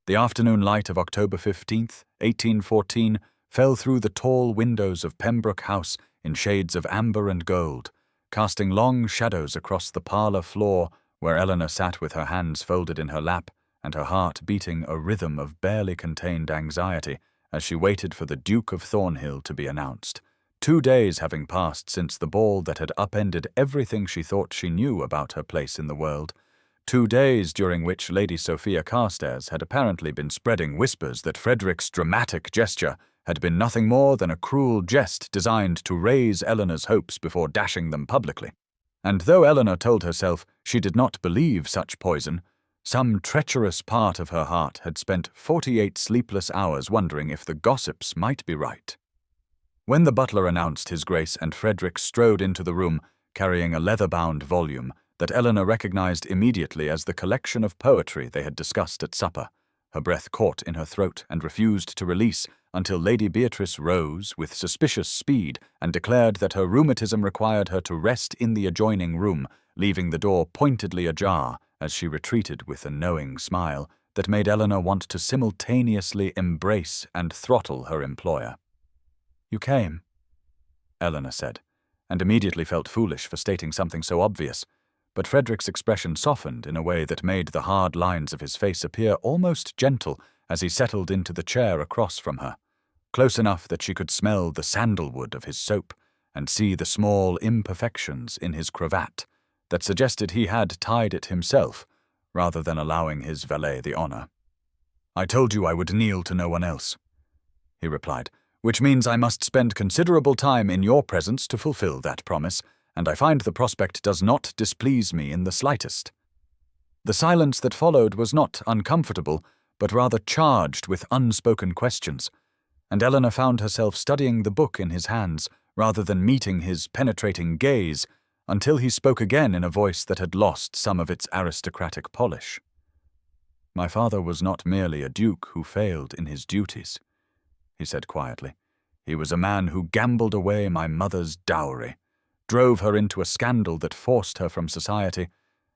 The afternoon light of October 15th, 1814, fell through the tall windows of Pembroke House in shades of amber and gold, casting long shadows across the parlour floor where Eleanor sat with her hands folded in her lap and her heart beating a rhythm of barely contained anxiety as she waited for the Duke of Thornhill to be announced, 2 days having passed since the ball that had upended everything she thought she knew about her place in the world, 2 days during which Lady Sophia Carstairs had apparently been spreading whispers that Frederick's dramatic gesture had been nothing more than a cruel jest designed to raise Eleanor's hopes before dashing them publicly. And though Eleanor told herself she did not believe such poison, some treacherous part of her heart had spent 48 sleepless hours wondering if the gossips might be right. When the butler announced his grace and Frederick strode into the room carrying a leather-bound volume that Eleanor recognized immediately as the collection of poetry they had discussed at supper, her breath caught in her throat and refused to release until Lady Beatrice rose with suspicious speed and declared that her rheumatism required her to rest in the adjoining room, leaving the door pointedly ajar as she retreated with a knowing smile that made Eleanor want to simultaneously embrace and throttle her employer. "You came," Eleanor said, and immediately felt foolish for stating something so obvious, but Frederick's expression softened in a way that made the hard lines of his face appear almost gentle as he settled into the chair across from her, close enough that she could smell the sandalwood of his soap and see the small imperfections in his cravat that suggested he had tied it himself rather than allowing his valet the honor. "I told you I would kneel to no one else," he replied, "which means I must spend considerable time in your presence to fulfill that promise, and I find the prospect does not displease me in the slightest." The silence that followed was not uncomfortable, but rather charged with unspoken questions, and Eleanor found herself studying the book in his hands rather than meeting his penetrating gaze until he spoke again in a voice that had lost some of its aristocratic polish. "My father was not merely a duke who failed in his duties," he said quietly. "He was a man who gambled away my mother's dowry, drove her into a scandal that forced her from society,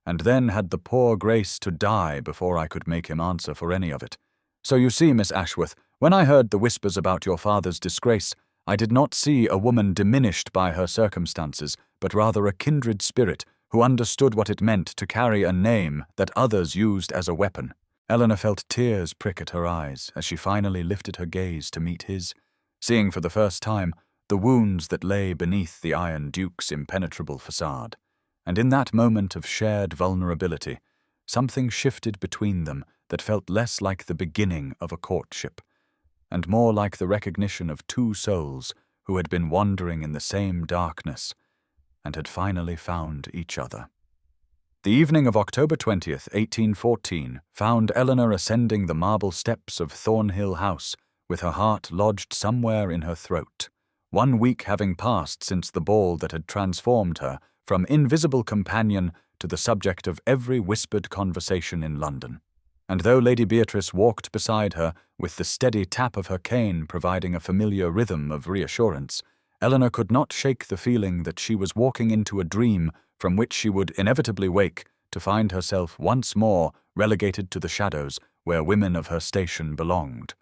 and then had the poor grace to die before I could make him answer for any of it. So you see, Miss Ashworth, when I heard the whispers about your father's disgrace, I did not see a woman diminished by her circumstances, but rather a kindred spirit who understood what it meant to carry a name that others used as a weapon." Eleanor felt tears prick at her eyes as she finally lifted her gaze to meet his, seeing for the first time the wounds that lay beneath the Iron Duke's impenetrable facade. And in that moment of shared vulnerability, something shifted between them that felt less like the beginning of a courtship, and more like the recognition of two souls who had been wandering in the same darkness and had finally found each other. The evening of October 20th, 1814, found Eleanor ascending the marble steps of Thornhill House with her heart lodged somewhere in her throat, 1 week having passed since the ball that had transformed her from invisible companion to the subject of every whispered conversation in London. And though Lady Beatrice walked beside her with the steady tap of her cane providing a familiar rhythm of reassurance, Eleanor could not shake the feeling that she was walking into a dream from which she would inevitably wake to find herself once more relegated to the shadows where women of her station belonged.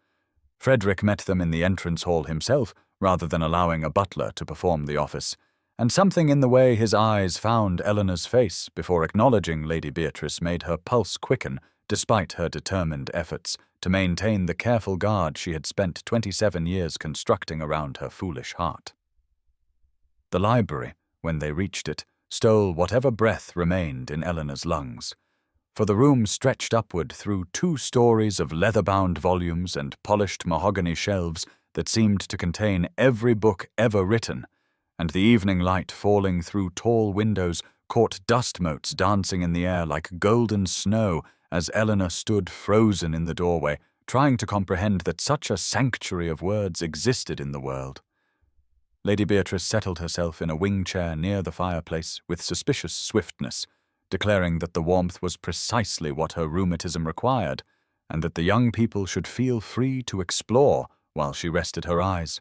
Frederick met them in the entrance hall himself rather than allowing a butler to perform the office, and something in the way his eyes found Eleanor's face before acknowledging Lady Beatrice made her pulse quicken despite her determined efforts to maintain the careful guard she had spent 27 years constructing around her foolish heart. The library, when they reached it, stole whatever breath remained in Eleanor's lungs, for the room stretched upward through 2 stories of leather-bound volumes and polished mahogany shelves that seemed to contain every book ever written, and the evening light falling through tall windows caught dust motes dancing in the air like golden snow as Eleanor stood frozen in the doorway, trying to comprehend that such a sanctuary of words existed in the world. Lady Beatrice settled herself in a wing chair near the fireplace with suspicious swiftness, declaring that the warmth was precisely what her rheumatism required, and that the young people should feel free to explore while she rested her eyes,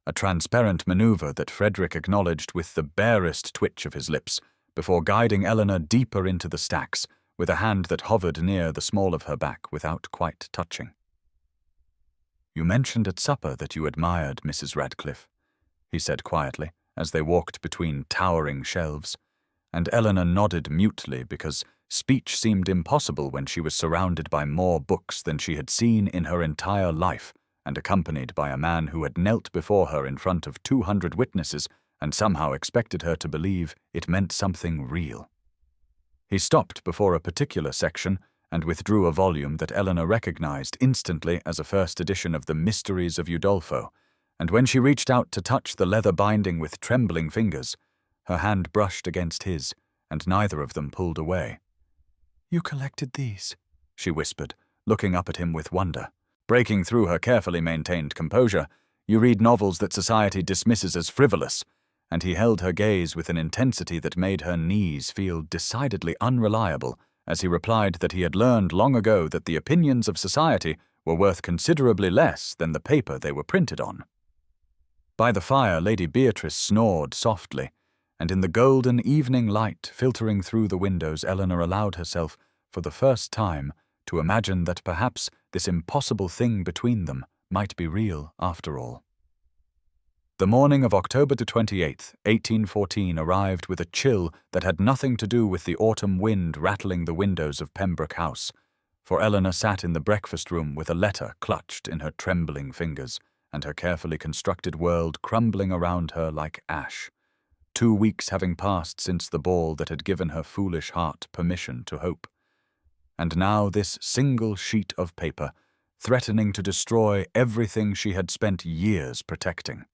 a transparent maneuver that Frederick acknowledged with the barest twitch of his lips, before guiding Eleanor deeper into the stacks, with a hand that hovered near the small of her back without quite touching. "You mentioned at supper that you admired Mrs. Radcliffe," he said quietly, as they walked between towering shelves, and Eleanor nodded mutely because speech seemed impossible when she was surrounded by more books than she had seen in her entire life, and accompanied by a man who had knelt before her in front of 200 witnesses and somehow expected her to believe it meant something real. He stopped before a particular section and withdrew a volume that Eleanor recognized instantly as a first edition of the Mysteries of Udolpho, and when she reached out to touch the leather binding with trembling fingers, her hand brushed against his, and neither of them pulled away. "You collected these?" she whispered, looking up at him with wonder. Breaking through her carefully maintained composure, "You read novels that society dismisses as frivolous," and he held her gaze with an intensity that made her knees feel decidedly unreliable as he replied that he had learned long ago that the opinions of society were worth considerably less than the paper they were printed on. By the fire, Lady Beatrice snored softly, and in the golden evening light filtering through the windows, Eleanor allowed herself, for the first time, to imagine that perhaps this impossible thing between them might be real after all. The morning of October 28th, 1814 arrived with a chill that had nothing to do with the autumn wind rattling the windows of Pembroke House, for Eleanor sat in the breakfast room with a letter clutched in her trembling fingers, and her carefully constructed world crumbling around her like ash, 2 weeks having passed since the ball that had given her foolish heart permission to hope. And now this single sheet of paper, threatening to destroy everything she had spent years protecting.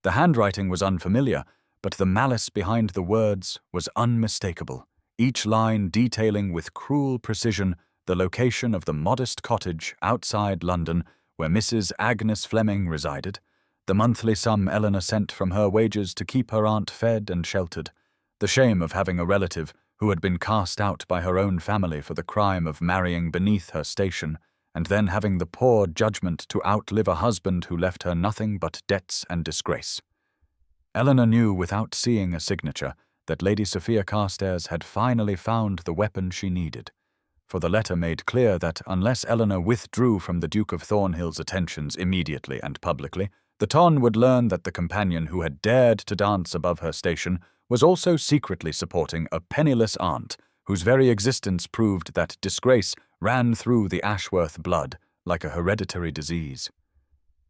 The handwriting was unfamiliar, but the malice behind the words was unmistakable, each line detailing with cruel precision the location of the modest cottage outside London where Mrs. Agnes Fleming resided, the monthly sum Eleanor sent from her wages to keep her aunt fed and sheltered, the shame of having a relative who had been cast out by her own family for the crime of marrying beneath her station, and then having the poor judgment to outlive a husband who left her nothing but debts and disgrace. Eleanor knew without seeing a signature that Lady Sophia Carstairs had finally found the weapon she needed, for the letter made clear that unless Eleanor withdrew from the Duke of Thornhill's attentions immediately and publicly, the Ton would learn that the companion who had dared to dance above her station was also secretly supporting a penniless aunt whose very existence proved that disgrace ran through the Ashworth blood like a hereditary disease.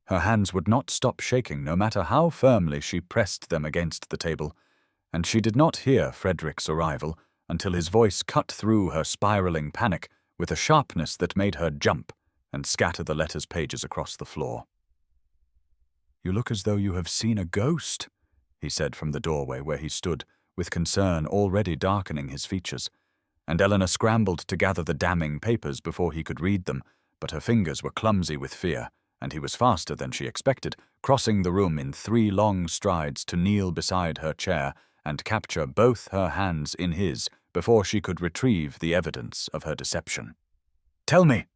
Her hands would not stop shaking no matter how firmly she pressed them against the table, and she did not hear Frederick's arrival until his voice cut through her spiraling panic with a sharpness that made her jump and scatter the letter's pages across the floor. "You look as though you have seen a ghost," he said from the doorway where he stood, with concern already darkening his features, and Eleanor scrambled to gather the damning papers before he could read them, but her fingers were clumsy with fear, and he was faster than she expected, crossing the room in 3 long strides to kneel beside her chair and capture both her hands in his before she could retrieve the evidence of her deception. "Tell me,"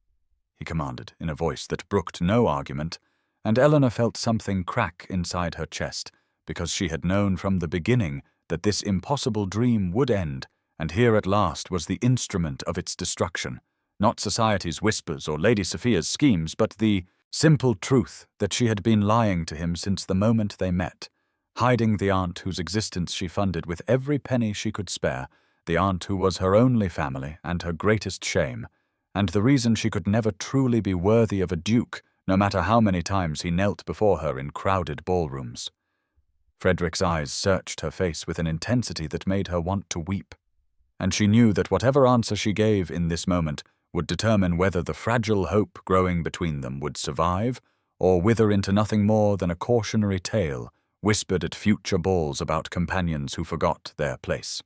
he commanded in a voice that brooked no argument, and Eleanor felt something crack inside her chest, because she had known from the beginning that this impossible dream would end, and here at last was the instrument of its destruction, not society's whispers or Lady Sophia's schemes, but the simple truth that she had been lying to him since the moment they met, hiding the aunt whose existence she funded with every penny she could spare, the aunt who was her only family and her greatest shame, and the reason she could never truly be worthy of a duke, no matter how many times he knelt before her in crowded ballrooms. Frederick's eyes searched her face with an intensity that made her want to weep, and she knew that whatever answer she gave in this moment would determine whether the fragile hope growing between them would survive or wither into nothing more than a cautionary tale whispered at future balls about companions who forgot their place.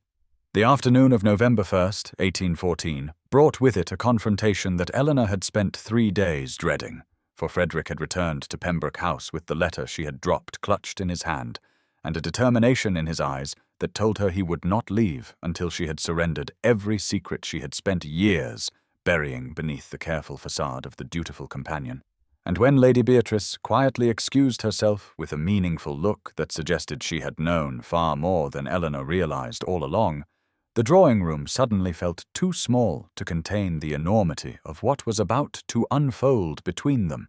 The afternoon of November 1st, 1814, brought with it a confrontation that Eleanor had spent 3 days dreading, for Frederick had returned to Pembroke House with the letter she had dropped clutched in his hand, and a determination in his eyes that told her he would not leave until she had surrendered every secret she had spent years burying beneath the careful facade of the dutiful companion. And when Lady Beatrice quietly excused herself with a meaningful look that suggested she had known far more than Eleanor realized all along, the drawing-room suddenly felt too small to contain the enormity of what was about to unfold between them.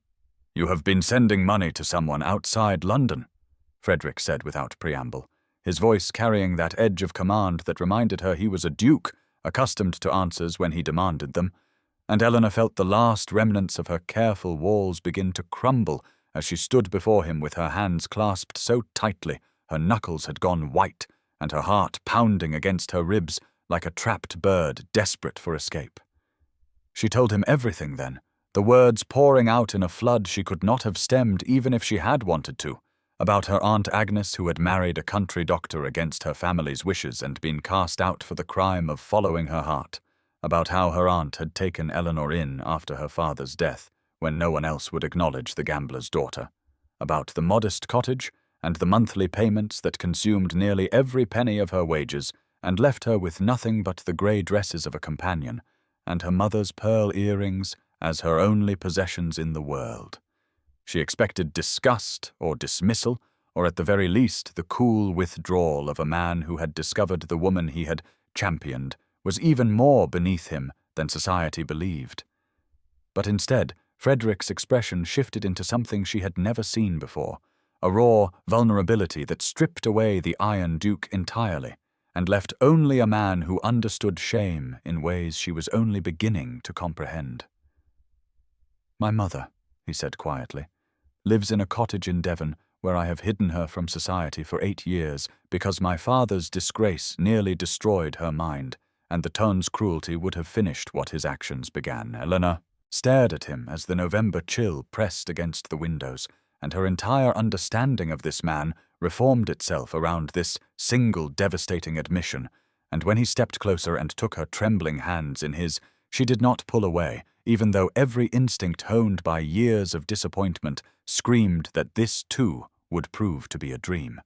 "You have been sending money to someone outside London," Frederick said without preamble, his voice carrying that edge of command that reminded her he was a duke, accustomed to answers when he demanded them, and Eleanor felt the last remnants of her careful walls begin to crumble as she stood before him with her hands clasped so tightly her knuckles had gone white and her heart pounding against her ribs like a trapped bird desperate for escape. She told him everything then, the words pouring out in a flood she could not have stemmed even if she had wanted to, about her Aunt Agnes who had married a country doctor against her family's wishes and been cast out for the crime of following her heart, about how her aunt had taken Eleanor in after her father's death when no one else would acknowledge the gambler's daughter, about the modest cottage and the monthly payments that consumed nearly every penny of her wages and left her with nothing but the grey dresses of a companion and her mother's pearl earrings as her only possessions in the world. She expected disgust or dismissal, or at the very least the cool withdrawal of a man who had discovered the woman he had championed was even more beneath him than society believed. But instead, Frederick's expression shifted into something she had never seen before, a raw vulnerability that stripped away the Iron Duke entirely and left only a man who understood shame in ways she was only beginning to comprehend. "My mother," he said quietly, "lives in a cottage in Devon where I have hidden her from society for 8 years because my father's disgrace nearly destroyed her mind, and the ton's cruelty would have finished what his actions began." Eleanor stared at him as the November chill pressed against the windows, and her entire understanding of this man reformed itself around this single devastating admission, and when he stepped closer and took her trembling hands in his, she did not pull away, even though every instinct honed by years of disappointment screamed that this, too, would prove to be a dream.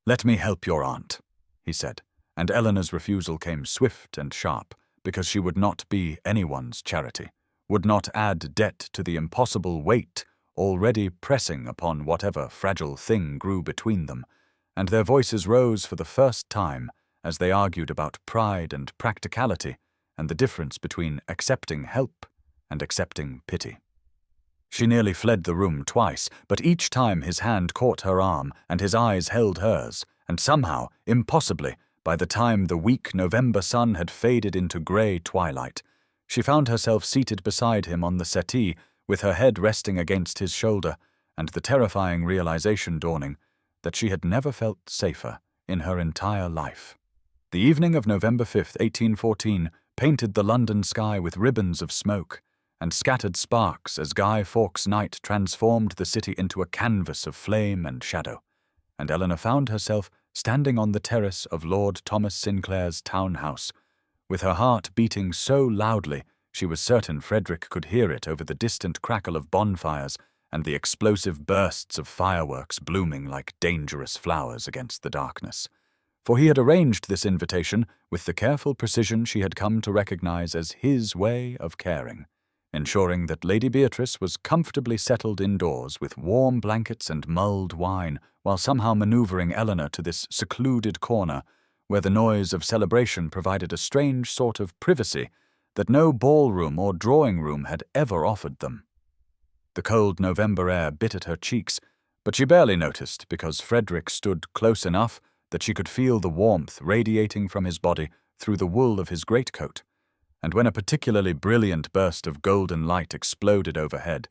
"Let me help your aunt," he said, and Eleanor's refusal came swift and sharp, because she would not be anyone's charity, would not add debt to the impossible weight already pressing upon whatever fragile thing grew between them, and their voices rose for the first time as they argued about pride and practicality and the difference between accepting help and accepting pity. She nearly fled the room twice, but each time his hand caught her arm and his eyes held hers, and somehow, impossibly, by the time the weak November sun had faded into grey twilight, she found herself seated beside him on the settee with her head resting against his shoulder, and the terrifying realization dawning that she had never felt safer in her entire life. The evening of November 5th, 1814, painted the London sky with ribbons of smoke and scattered sparks as Guy Fawkes' night transformed the city into a canvas of flame and shadow, and Eleanor found herself standing on the terrace of Lord Thomas Sinclair's townhouse, with her heart beating so loudly she was certain Frederick could hear it over the distant crackle of bonfires and the explosive bursts of fireworks blooming like dangerous flowers against the darkness. For he had arranged this invitation with the careful precision she had come to recognize as his way of caring, ensuring that Lady Beatrice was comfortably settled indoors with warm blankets and mulled wine, while somehow maneuvering Eleanor to this secluded corner where the noise of celebration provided a strange sort of privacy that no ballroom or drawing-room had ever offered them. The cold November air bit at her cheeks, but she barely noticed because Frederick stood close enough that she could feel the warmth radiating from his body through the wool of his greatcoat, and when a particularly brilliant burst of golden light exploded overhead,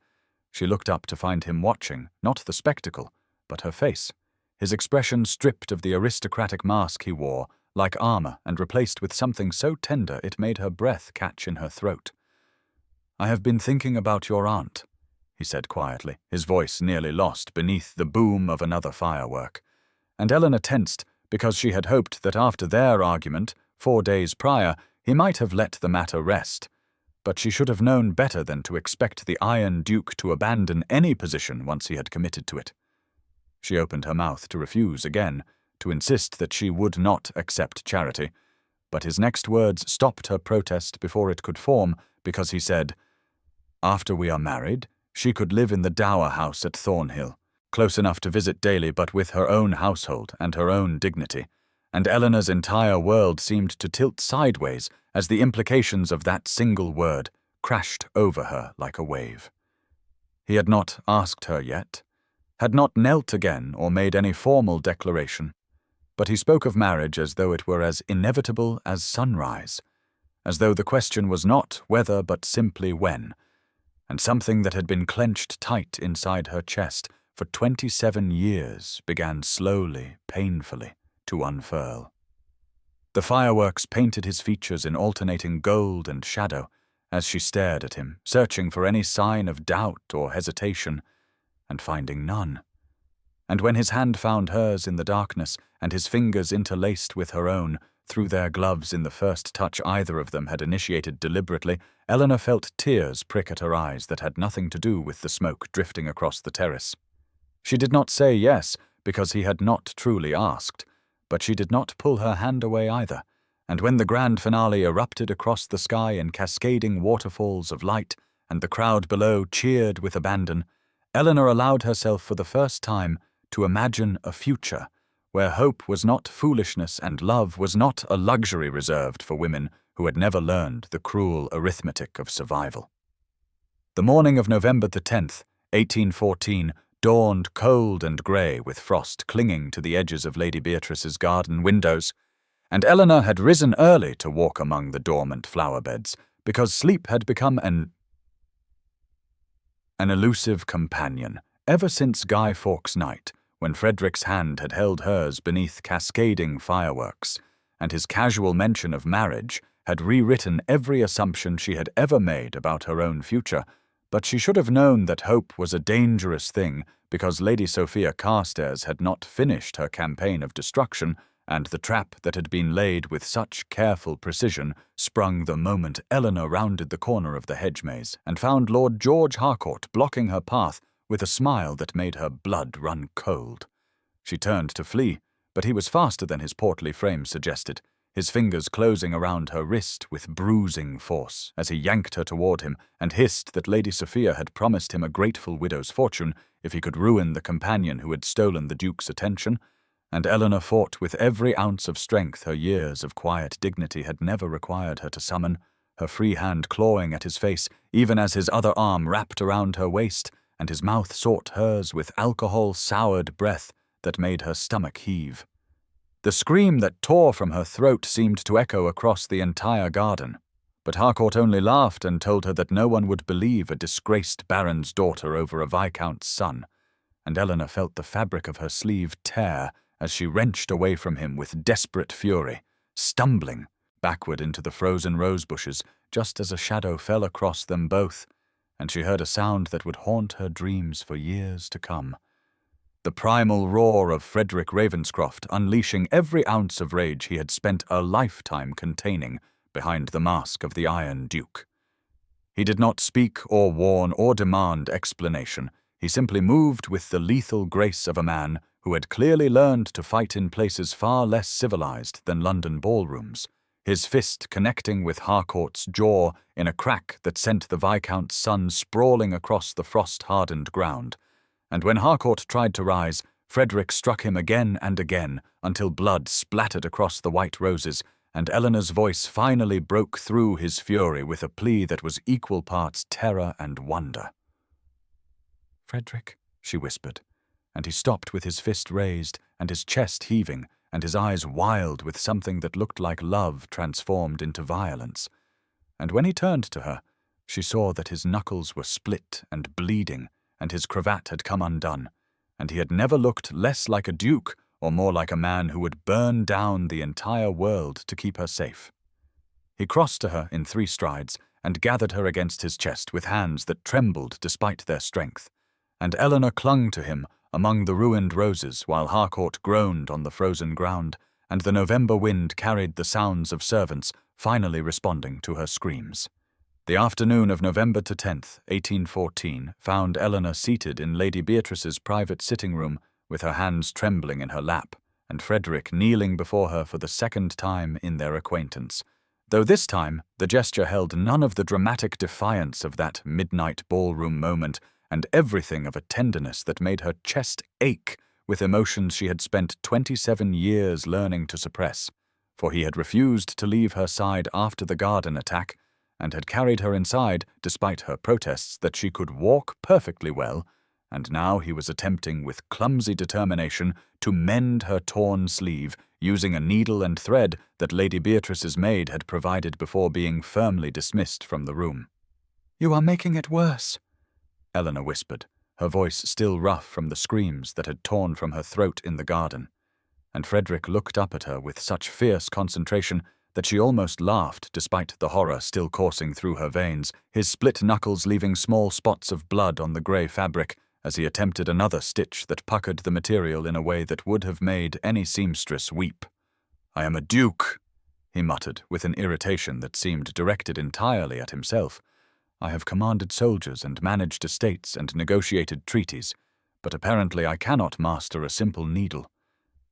she looked up to find him watching, not the spectacle, but her face, his expression stripped of the aristocratic mask he wore, like armor, and replaced with something so tender it made her breath catch in her throat. "I have been thinking about your aunt," he said quietly, his voice nearly lost beneath the boom of another firework. And Eleanor tensed, because she had hoped that after their argument, 4 days prior, he might have let the matter rest. But she should have known better than to expect the Iron Duke to abandon any position once he had committed to it. She opened her mouth to refuse again, to insist that she would not accept charity, but his next words stopped her protest before it could form, because he said, "After we are married, she could live in the dower house at Thornhill, close enough to visit daily but with her own household and her own dignity," and Eleanor's entire world seemed to tilt sideways as the implications of that single word crashed over her like a wave. He had not asked her yet, had not knelt again or made any formal declaration, but he spoke of marriage as though it were as inevitable as sunrise, as though the question was not whether but simply when, and something that had been clenched tight inside her chest for 27 years began slowly, painfully, to unfurl. The fireworks painted his features in alternating gold and shadow as she stared at him, searching for any sign of doubt or hesitation, and finding none. And when his hand found hers in the darkness, and his fingers interlaced with her own, through their gloves in the first touch either of them had initiated deliberately, Eleanor felt tears prick at her eyes that had nothing to do with the smoke drifting across the terrace. She did not say yes, because he had not truly asked, but she did not pull her hand away either, and when the grand finale erupted across the sky in cascading waterfalls of light, and the crowd below cheered with abandon, Eleanor allowed herself for the first time to imagine a future where hope was not foolishness and love was not a luxury reserved for women who had never learned the cruel arithmetic of survival. The morning of November the 10th, 1814, dawned cold and grey with frost clinging to the edges of Lady Beatrice's garden windows, and Eleanor had risen early to walk among the dormant flower beds, because sleep had become an elusive companion ever since Guy Fawkes' night, when Frederick's hand had held hers beneath cascading fireworks, and his casual mention of marriage had rewritten every assumption she had ever made about her own future. But she should have known that hope was a dangerous thing, because Lady Sophia Carstairs had not finished her campaign of destruction, and the trap that had been laid with such careful precision sprung the moment Eleanor rounded the corner of the hedge maze and found Lord George Harcourt blocking her path with a smile that made her blood run cold. She turned to flee, but he was faster than his portly frame suggested, his fingers closing around her wrist with bruising force as he yanked her toward him and hissed that Lady Sophia had promised him a grateful widow's fortune if he could ruin the companion who had stolen the Duke's attention, and Eleanor fought with every ounce of strength her years of quiet dignity had never required her to summon, her free hand clawing at his face even as his other arm wrapped around her waist and his mouth sought hers with alcohol-soured breath that made her stomach heave. The scream that tore from her throat seemed to echo across the entire garden, but Harcourt only laughed and told her that no one would believe a disgraced baron's daughter over a viscount's son, and Eleanor felt the fabric of her sleeve tear as she wrenched away from him with desperate fury, stumbling backward into the frozen rose bushes just as a shadow fell across them both, and she heard a sound that would haunt her dreams for years to come. The primal roar of Frederick Ravenscroft unleashing every ounce of rage he had spent a lifetime containing behind the mask of the Iron Duke. He did not speak or warn or demand explanation. He simply moved with the lethal grace of a man who had clearly learned to fight in places far less civilized than London ballrooms, his fist connecting with Harcourt's jaw in a crack that sent the Viscount's son sprawling across the frost-hardened ground. And when Harcourt tried to rise, Frederick struck him again and again until blood splattered across the white roses, and Eleanor's voice finally broke through his fury with a plea that was equal parts terror and wonder. "Frederick," she whispered, and he stopped with his fist raised and his chest heaving and his eyes wild with something that looked like love transformed into violence. and when he turned to her, she saw that his knuckles were split and bleeding, and his cravat had come undone, and he had never looked less like a duke or more like a man who would burn down the entire world to keep her safe. He crossed to her in 3 strides and gathered her against his chest with hands that trembled despite their strength, and Eleanor clung to him among the ruined roses while Harcourt groaned on the frozen ground, and the November wind carried the sounds of servants finally responding to her screams. The afternoon of November 10th, 1814, found Eleanor seated in Lady Beatrice's private sitting-room with her hands trembling in her lap, and Frederick kneeling before her for the 2nd time in their acquaintance, though this time the gesture held none of the dramatic defiance of that midnight ballroom moment and everything of a tenderness that made her chest ache with emotions she had spent 27 years learning to suppress, for he had refused to leave her side after the garden attack, and had carried her inside despite her protests that she could walk perfectly well, and now he was attempting with clumsy determination to mend her torn sleeve, using a needle and thread that Lady Beatrice's maid had provided before being firmly dismissed from the room. "You are making it worse," Eleanor whispered, her voice still rough from the screams that had torn from her throat in the garden, and Frederick looked up at her with such fierce concentration that she almost laughed despite the horror still coursing through her veins, his split knuckles leaving small spots of blood on the grey fabric as he attempted another stitch that puckered the material in a way that would have made any seamstress weep. "I am a duke," he muttered with an irritation that seemed directed entirely at himself. "I have commanded soldiers and managed estates and negotiated treaties, but apparently I cannot master a simple needle."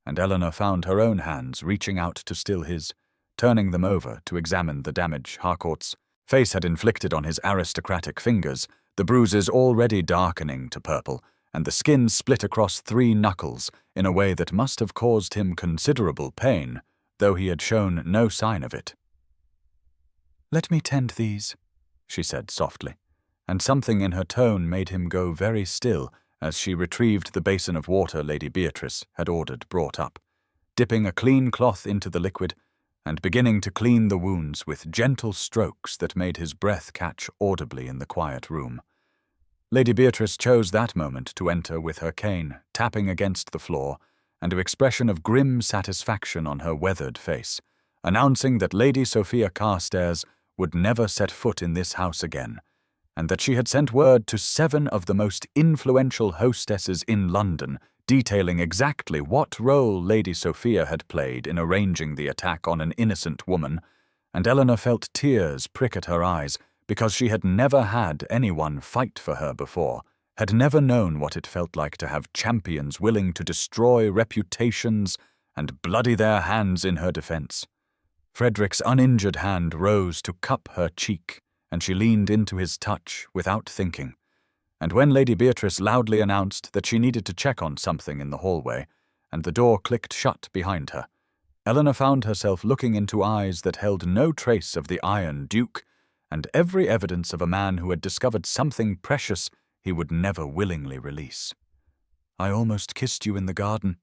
And Eleanor found her own hands reaching out to still his, turning them over to examine the damage Harcourt's face had inflicted on his aristocratic fingers, the bruises already darkening to purple, and the skin split across 3 knuckles in a way that must have caused him considerable pain, though he had shown no sign of it. "Let me tend these," she said softly, and something in her tone made him go very still as she retrieved the basin of water Lady Beatrice had ordered brought up, dipping a clean cloth into the liquid and beginning to clean the wounds with gentle strokes that made his breath catch audibly in the quiet room. Lady Beatrice chose that moment to enter with her cane tapping against the floor and an expression of grim satisfaction on her weathered face, announcing that Lady Sophia Carstairs would never set foot in this house again, and that she had sent word to 7 of the most influential hostesses in London, detailing exactly what role Lady Sophia had played in arranging the attack on an innocent woman, and Eleanor felt tears prick at her eyes because she had never had anyone fight for her before, had never known what it felt like to have champions willing to destroy reputations and bloody their hands in her defense. Frederick's uninjured hand rose to cup her cheek, and she leaned into his touch without thinking. And when Lady Beatrice loudly announced that she needed to check on something in the hallway, and the door clicked shut behind her, Eleanor found herself looking into eyes that held no trace of the Iron Duke, and every evidence of a man who had discovered something precious he would never willingly release. "I almost kissed you in the garden,"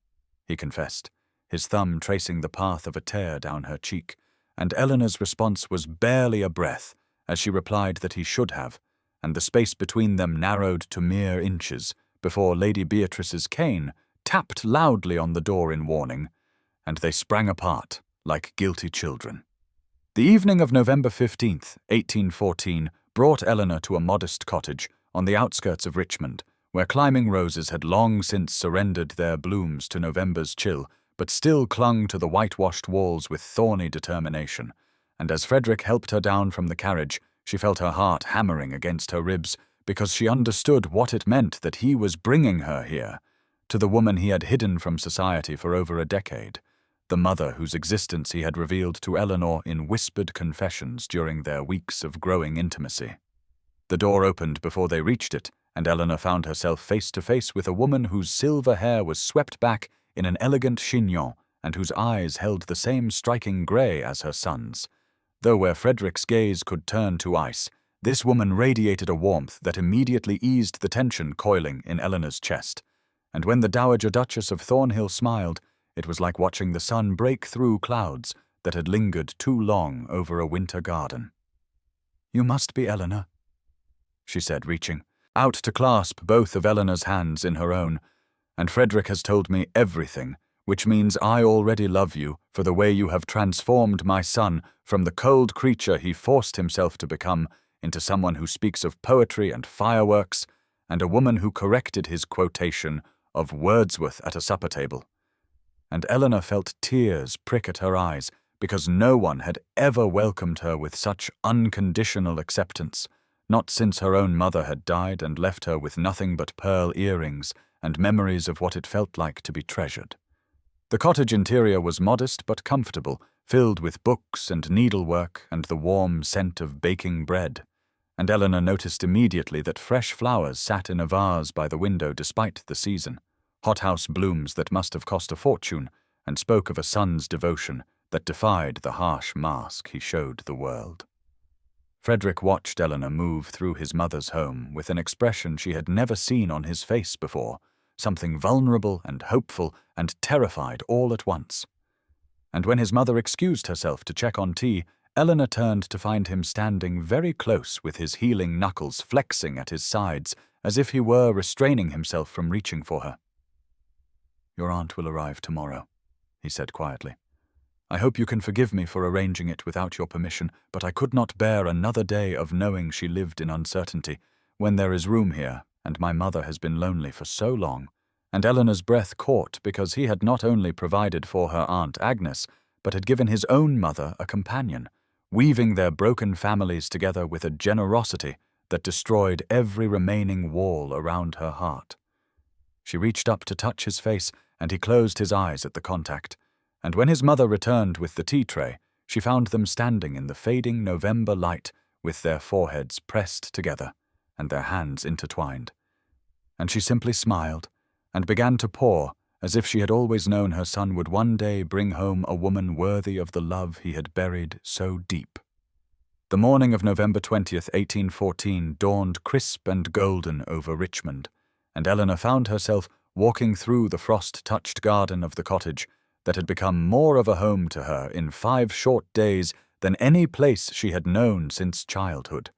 he confessed, his thumb tracing the path of a tear down her cheek, and Eleanor's response was barely a breath as she replied that he should have, and the space between them narrowed to mere inches before Lady Beatrice's cane tapped loudly on the door in warning, and they sprang apart like guilty children. The evening of November 15th, 1814, brought Eleanor to a modest cottage on the outskirts of Richmond, where climbing roses had long since surrendered their blooms to November's chill, but still clung to the whitewashed walls with thorny determination, and as Frederick helped her down from the carriage, she felt her heart hammering against her ribs because she understood what it meant that he was bringing her here, to the woman he had hidden from society for over a decade, the mother whose existence he had revealed to Eleanor in whispered confessions during their weeks of growing intimacy. The door opened before they reached it, and Eleanor found herself face to face with a woman whose silver hair was swept back in an elegant chignon and whose eyes held the same striking grey as her son's. Though where Frederick's gaze could turn to ice, this woman radiated a warmth that immediately eased the tension coiling in Eleanor's chest, and when the Dowager Duchess of Thornhill smiled, it was like watching the sun break through clouds that had lingered too long over a winter garden. You must be Eleanor, she said, reaching out to clasp both of Eleanor's hands in her own. And Frederick has told me everything, which means I already love you for the way you have transformed my son from the cold creature he forced himself to become into someone who speaks of poetry and fireworks, and a woman who corrected his quotation of Wordsworth at a supper table. And Eleanor felt tears prick at her eyes, because no one had ever welcomed her with such unconditional acceptance, not since her own mother had died and left her with nothing but pearl earrings and memories of what it felt like to be treasured. The cottage interior was modest but comfortable, filled with books and needlework and the warm scent of baking bread. And Eleanor noticed immediately that fresh flowers sat in a vase by the window despite the season, hothouse blooms that must have cost a fortune, and spoke of a son's devotion that defied the harsh mask he showed the world. Frederick watched Eleanor move through his mother's home with an expression she had never seen on his face before, something vulnerable and hopeful and terrified all at once. And when his mother excused herself to check on tea, Eleanor turned to find him standing very close with his healing knuckles flexing at his sides as if he were restraining himself from reaching for her. "Your aunt will arrive tomorrow," he said quietly. "I hope you can forgive me for arranging it without your permission, but I could not bear another day of knowing she lived in uncertainty, when there is room here, and my mother has been lonely for so long." And Eleanor's breath caught because he had not only provided for her Aunt Agnes, but had given his own mother a companion, weaving their broken families together with a generosity that destroyed every remaining wall around her heart. She reached up to touch his face, and he closed his eyes at the contact. And when his mother returned with the tea tray, she found them standing in the fading November light with their foreheads pressed together and their hands intertwined. And she simply smiled and began to pour as if she had always known her son would one day bring home a woman worthy of the love he had buried so deep. The morning of November 20th, 1814 dawned crisp and golden over Richmond, and Eleanor found herself walking through the frost-touched garden of the cottage that had become more of a home to her in 5 short days than any place she had known since childhood.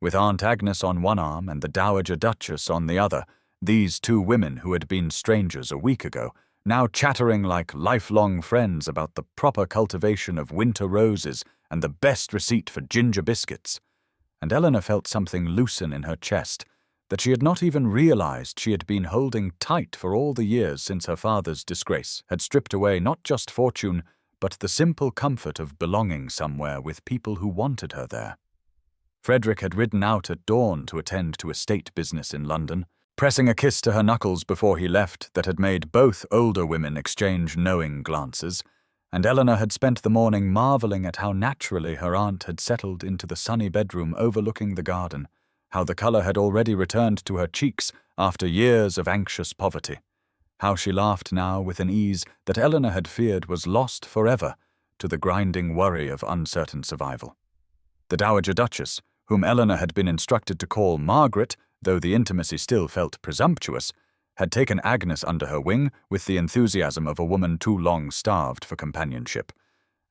With Aunt Agnes on one arm and the Dowager Duchess on the other, these 2 women who had been strangers a week ago, now chattering like lifelong friends about the proper cultivation of winter roses and the best receipt for ginger biscuits. And Eleanor felt something loosen in her chest that she had not even realized she had been holding tight for all the years since her father's disgrace had stripped away not just fortune, but the simple comfort of belonging somewhere with people who wanted her there. Frederick had ridden out at dawn to attend to estate business in London, pressing a kiss to her knuckles before he left that had made both older women exchange knowing glances, and Eleanor had spent the morning marveling at how naturally her aunt had settled into the sunny bedroom overlooking the garden, how the colour had already returned to her cheeks after years of anxious poverty, how she laughed now with an ease that Eleanor had feared was lost forever to the grinding worry of uncertain survival. The Dowager Duchess, whom Eleanor had been instructed to call Margaret, though the intimacy still felt presumptuous, had taken Agnes under her wing with the enthusiasm of a woman too long starved for companionship,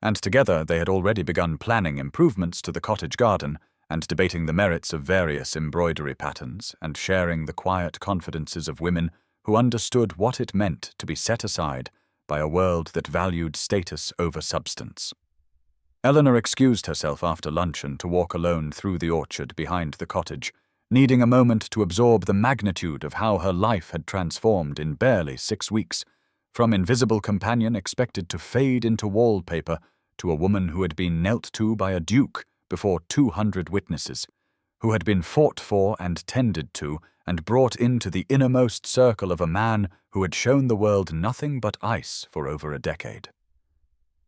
and together they had already begun planning improvements to the cottage garden and debating the merits of various embroidery patterns and sharing the quiet confidences of women who understood what it meant to be set aside by a world that valued status over substance. Eleanor excused herself after luncheon to walk alone through the orchard behind the cottage, needing a moment to absorb the magnitude of how her life had transformed in barely 6 weeks, from invisible companion expected to fade into wallpaper to a woman who had been knelt to by a duke before 200 witnesses, who had been fought for and tended to and brought into the innermost circle of a man who had shown the world nothing but ice for over a decade.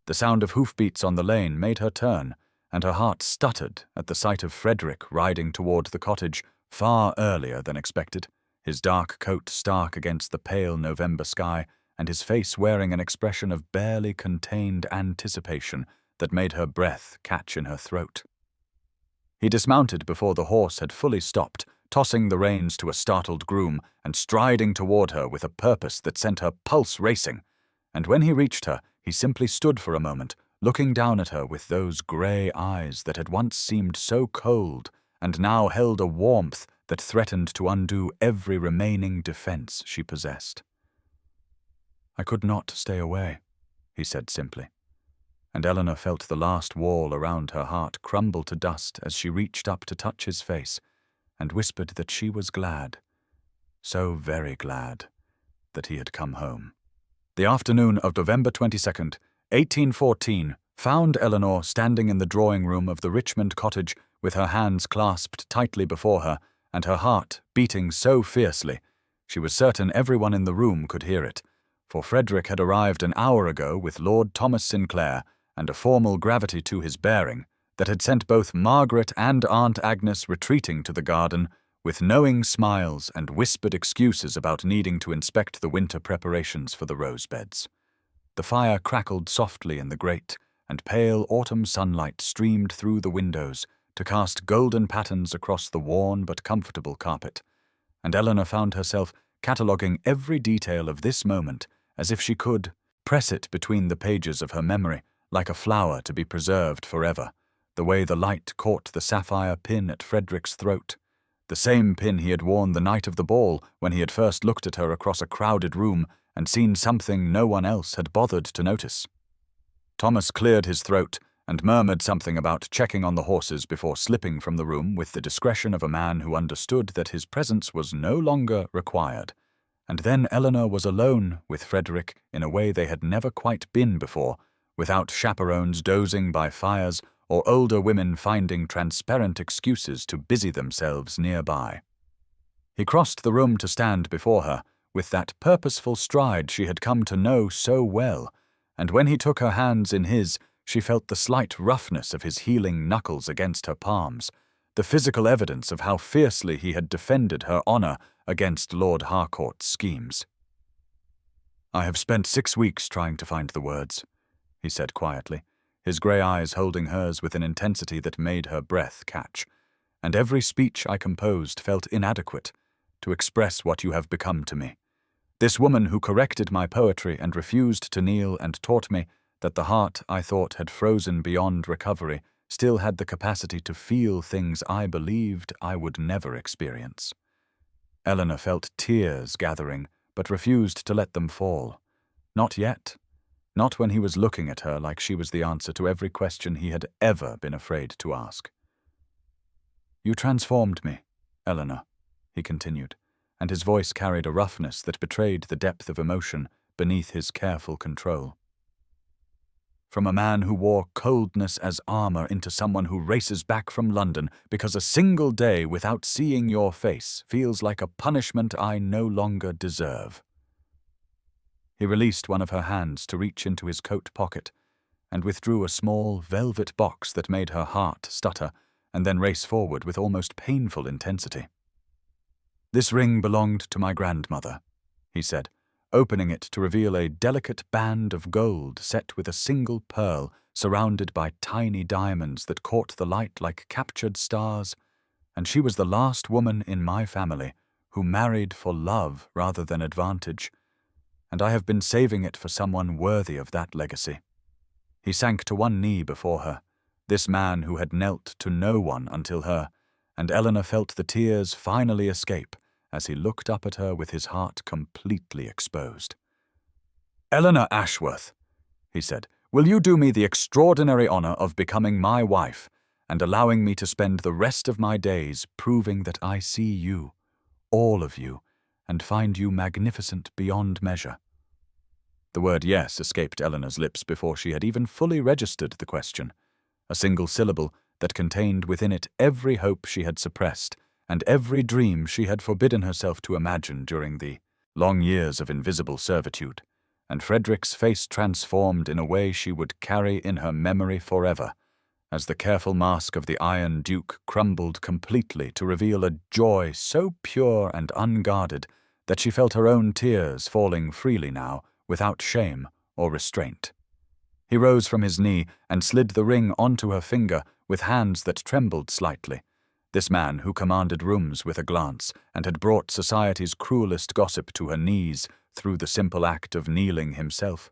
The sound of hoofbeats on the lane made her turn, and her heart stuttered at the sight of Frederick riding toward the cottage far earlier than expected, his dark coat stark against the pale November sky, and his face wearing an expression of barely contained anticipation that made her breath catch in her throat. He dismounted before the horse had fully stopped, tossing the reins to a startled groom and striding toward her with a purpose that sent her pulse racing, and when he reached her, he simply stood for a moment, looking down at her with those grey eyes that had once seemed so cold and now held a warmth that threatened to undo every remaining defense she possessed. "I could not stay away," he said simply, and Eleanor felt the last wall around her heart crumble to dust as she reached up to touch his face and whispered that she was glad, so very glad, that he had come home. The afternoon of November 22nd, 1814, found Eleanor standing in the drawing-room of the Richmond cottage with her hands clasped tightly before her and her heart beating so fiercely she was certain everyone in the room could hear it, for Frederick had arrived an hour ago with Lord Thomas Sinclair and a formal gravity to his bearing that had sent both Margaret and Aunt Agnes retreating to the garden with knowing smiles and whispered excuses about needing to inspect the winter preparations for the rose-beds. The fire crackled softly in the grate, and pale autumn sunlight streamed through the windows to cast golden patterns across the worn but comfortable carpet, and Eleanor found herself cataloguing every detail of this moment as if she could press it between the pages of her memory like a flower to be preserved forever, the way the light caught the sapphire pin at Frederick's throat, the same pin he had worn the night of the ball when he had first looked at her across a crowded room and seen something no one else had bothered to notice. Thomas cleared his throat and murmured something about checking on the horses before slipping from the room with the discretion of a man who understood that his presence was no longer required, and then Eleanor was alone with Frederick in a way they had never quite been before, without chaperones dozing by fires or older women finding transparent excuses to busy themselves nearby. He crossed the room to stand before her, with that purposeful stride she had come to know so well, and when he took her hands in his, she felt the slight roughness of his healing knuckles against her palms, the physical evidence of how fiercely he had defended her honour against Lord Harcourt's schemes. "I have spent 6 weeks trying to find the words," he said quietly, his grey eyes holding hers with an intensity that made her breath catch, "and every speech I composed felt inadequate to express what you have become to me. This woman who corrected my poetry and refused to kneel and taught me that the heart I thought had frozen beyond recovery still had the capacity to feel things I believed I would never experience." Eleanor felt tears gathering, but refused to let them fall. Not yet. Not when he was looking at her like she was the answer to every question he had ever been afraid to ask. "You transformed me, Eleanor," he continued, and his voice carried a roughness that betrayed the depth of emotion beneath his careful control. "From a man who wore coldness as armour into someone who races back from London because a single day without seeing your face feels like a punishment I no longer deserve." He released one of her hands to reach into his coat pocket and withdrew a small velvet box that made her heart stutter and then race forward with almost painful intensity. "This ring belonged to my grandmother," he said, opening it to reveal a delicate band of gold set with a single pearl surrounded by tiny diamonds that caught the light like captured stars, and she was the last woman in my family who married for love rather than advantage, and I have been saving it for someone worthy of that legacy." He sank to one knee before her, this man who had knelt to no one until her, and Eleanor felt the tears finally escape as he looked up at her with his heart completely exposed. "Eleanor Ashworth," he said, "will you do me the extraordinary honour of becoming my wife and allowing me to spend the rest of my days proving that I see you, all of you, and find you magnificent beyond measure?" The word yes escaped Eleanor's lips before she had even fully registered the question, a single syllable that contained within it every hope she had suppressed and every dream she had forbidden herself to imagine during the long years of invisible servitude, and Frederick's face transformed in a way she would carry in her memory forever, as the careful mask of the Iron Duke crumbled completely to reveal a joy so pure and unguarded that she felt her own tears falling freely now, without shame or restraint. He rose from his knee and slid the ring onto her finger with hands that trembled slightly, this man who commanded rooms with a glance and had brought society's cruelest gossip to her knees through the simple act of kneeling himself,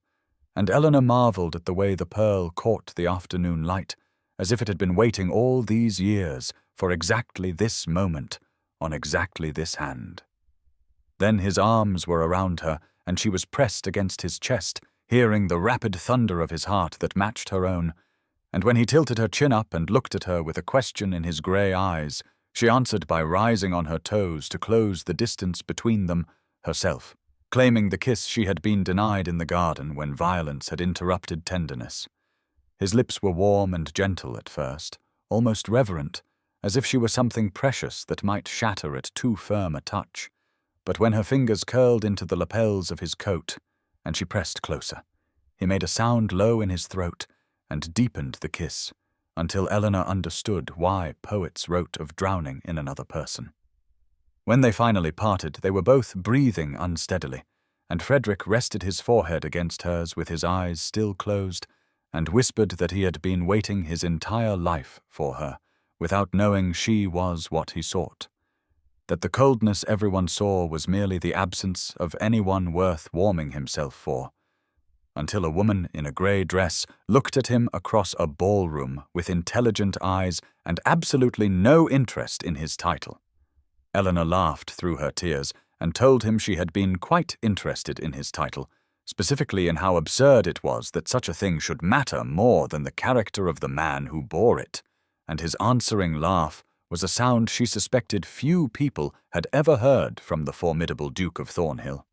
and Eleanor marvelled at the way the pearl caught the afternoon light, as if it had been waiting all these years for exactly this moment, on exactly this hand. Then his arms were around her, and she was pressed against his chest, hearing the rapid thunder of his heart that matched her own. And when he tilted her chin up and looked at her with a question in his grey eyes, she answered by rising on her toes to close the distance between them herself, claiming the kiss she had been denied in the garden when violence had interrupted tenderness. His lips were warm and gentle at first, almost reverent, as if she were something precious that might shatter at too firm a touch. But when her fingers curled into the lapels of his coat, and she pressed closer, he made a sound low in his throat and deepened the kiss, until Eleanor understood why poets wrote of drowning in another person. When they finally parted, they were both breathing unsteadily, and Frederick rested his forehead against hers with his eyes still closed, and whispered that he had been waiting his entire life for her, without knowing she was what he sought. That the coldness everyone saw was merely the absence of anyone worth warming himself for, until a woman in a grey dress looked at him across a ballroom with intelligent eyes and absolutely no interest in his title. Eleanor laughed through her tears and told him she had been quite interested in his title, specifically in how absurd it was that such a thing should matter more than the character of the man who bore it, and his answering laugh was a sound she suspected few people had ever heard from the formidable Duke of Thornhill.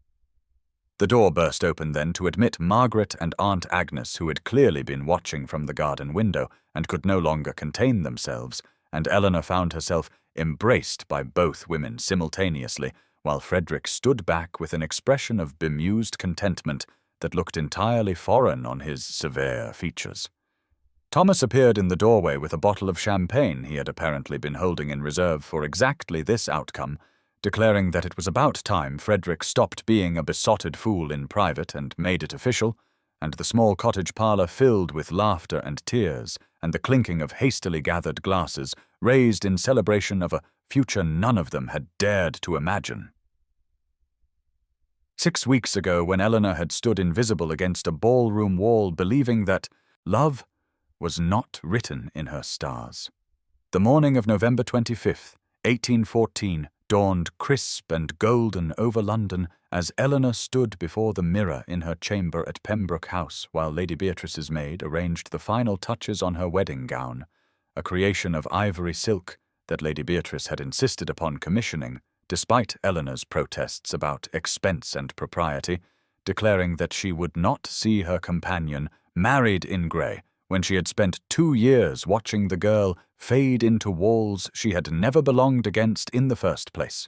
The door burst open then to admit Margaret and Aunt Agnes, who had clearly been watching from the garden window and could no longer contain themselves, and Eleanor found herself embraced by both women simultaneously, while Frederick stood back with an expression of bemused contentment that looked entirely foreign on his severe features. Thomas appeared in the doorway with a bottle of champagne he had apparently been holding in reserve for exactly this outcome, declaring that it was about time Frederick stopped being a besotted fool in private and made it official, and the small cottage parlour filled with laughter and tears, and the clinking of hastily gathered glasses, raised in celebration of a future none of them had dared to imagine. 6 weeks ago, when Eleanor had stood invisible against a ballroom wall, believing that love was not written in her stars, the morning of November 25th, 1814, dawned crisp and golden over London as Eleanor stood before the mirror in her chamber at Pembroke House while Lady Beatrice's maid arranged the final touches on her wedding gown, a creation of ivory silk that Lady Beatrice had insisted upon commissioning, despite Eleanor's protests about expense and propriety, declaring that she would not see her companion married in grey when she had spent 2 years watching the girl fade into walls she had never belonged against in the first place.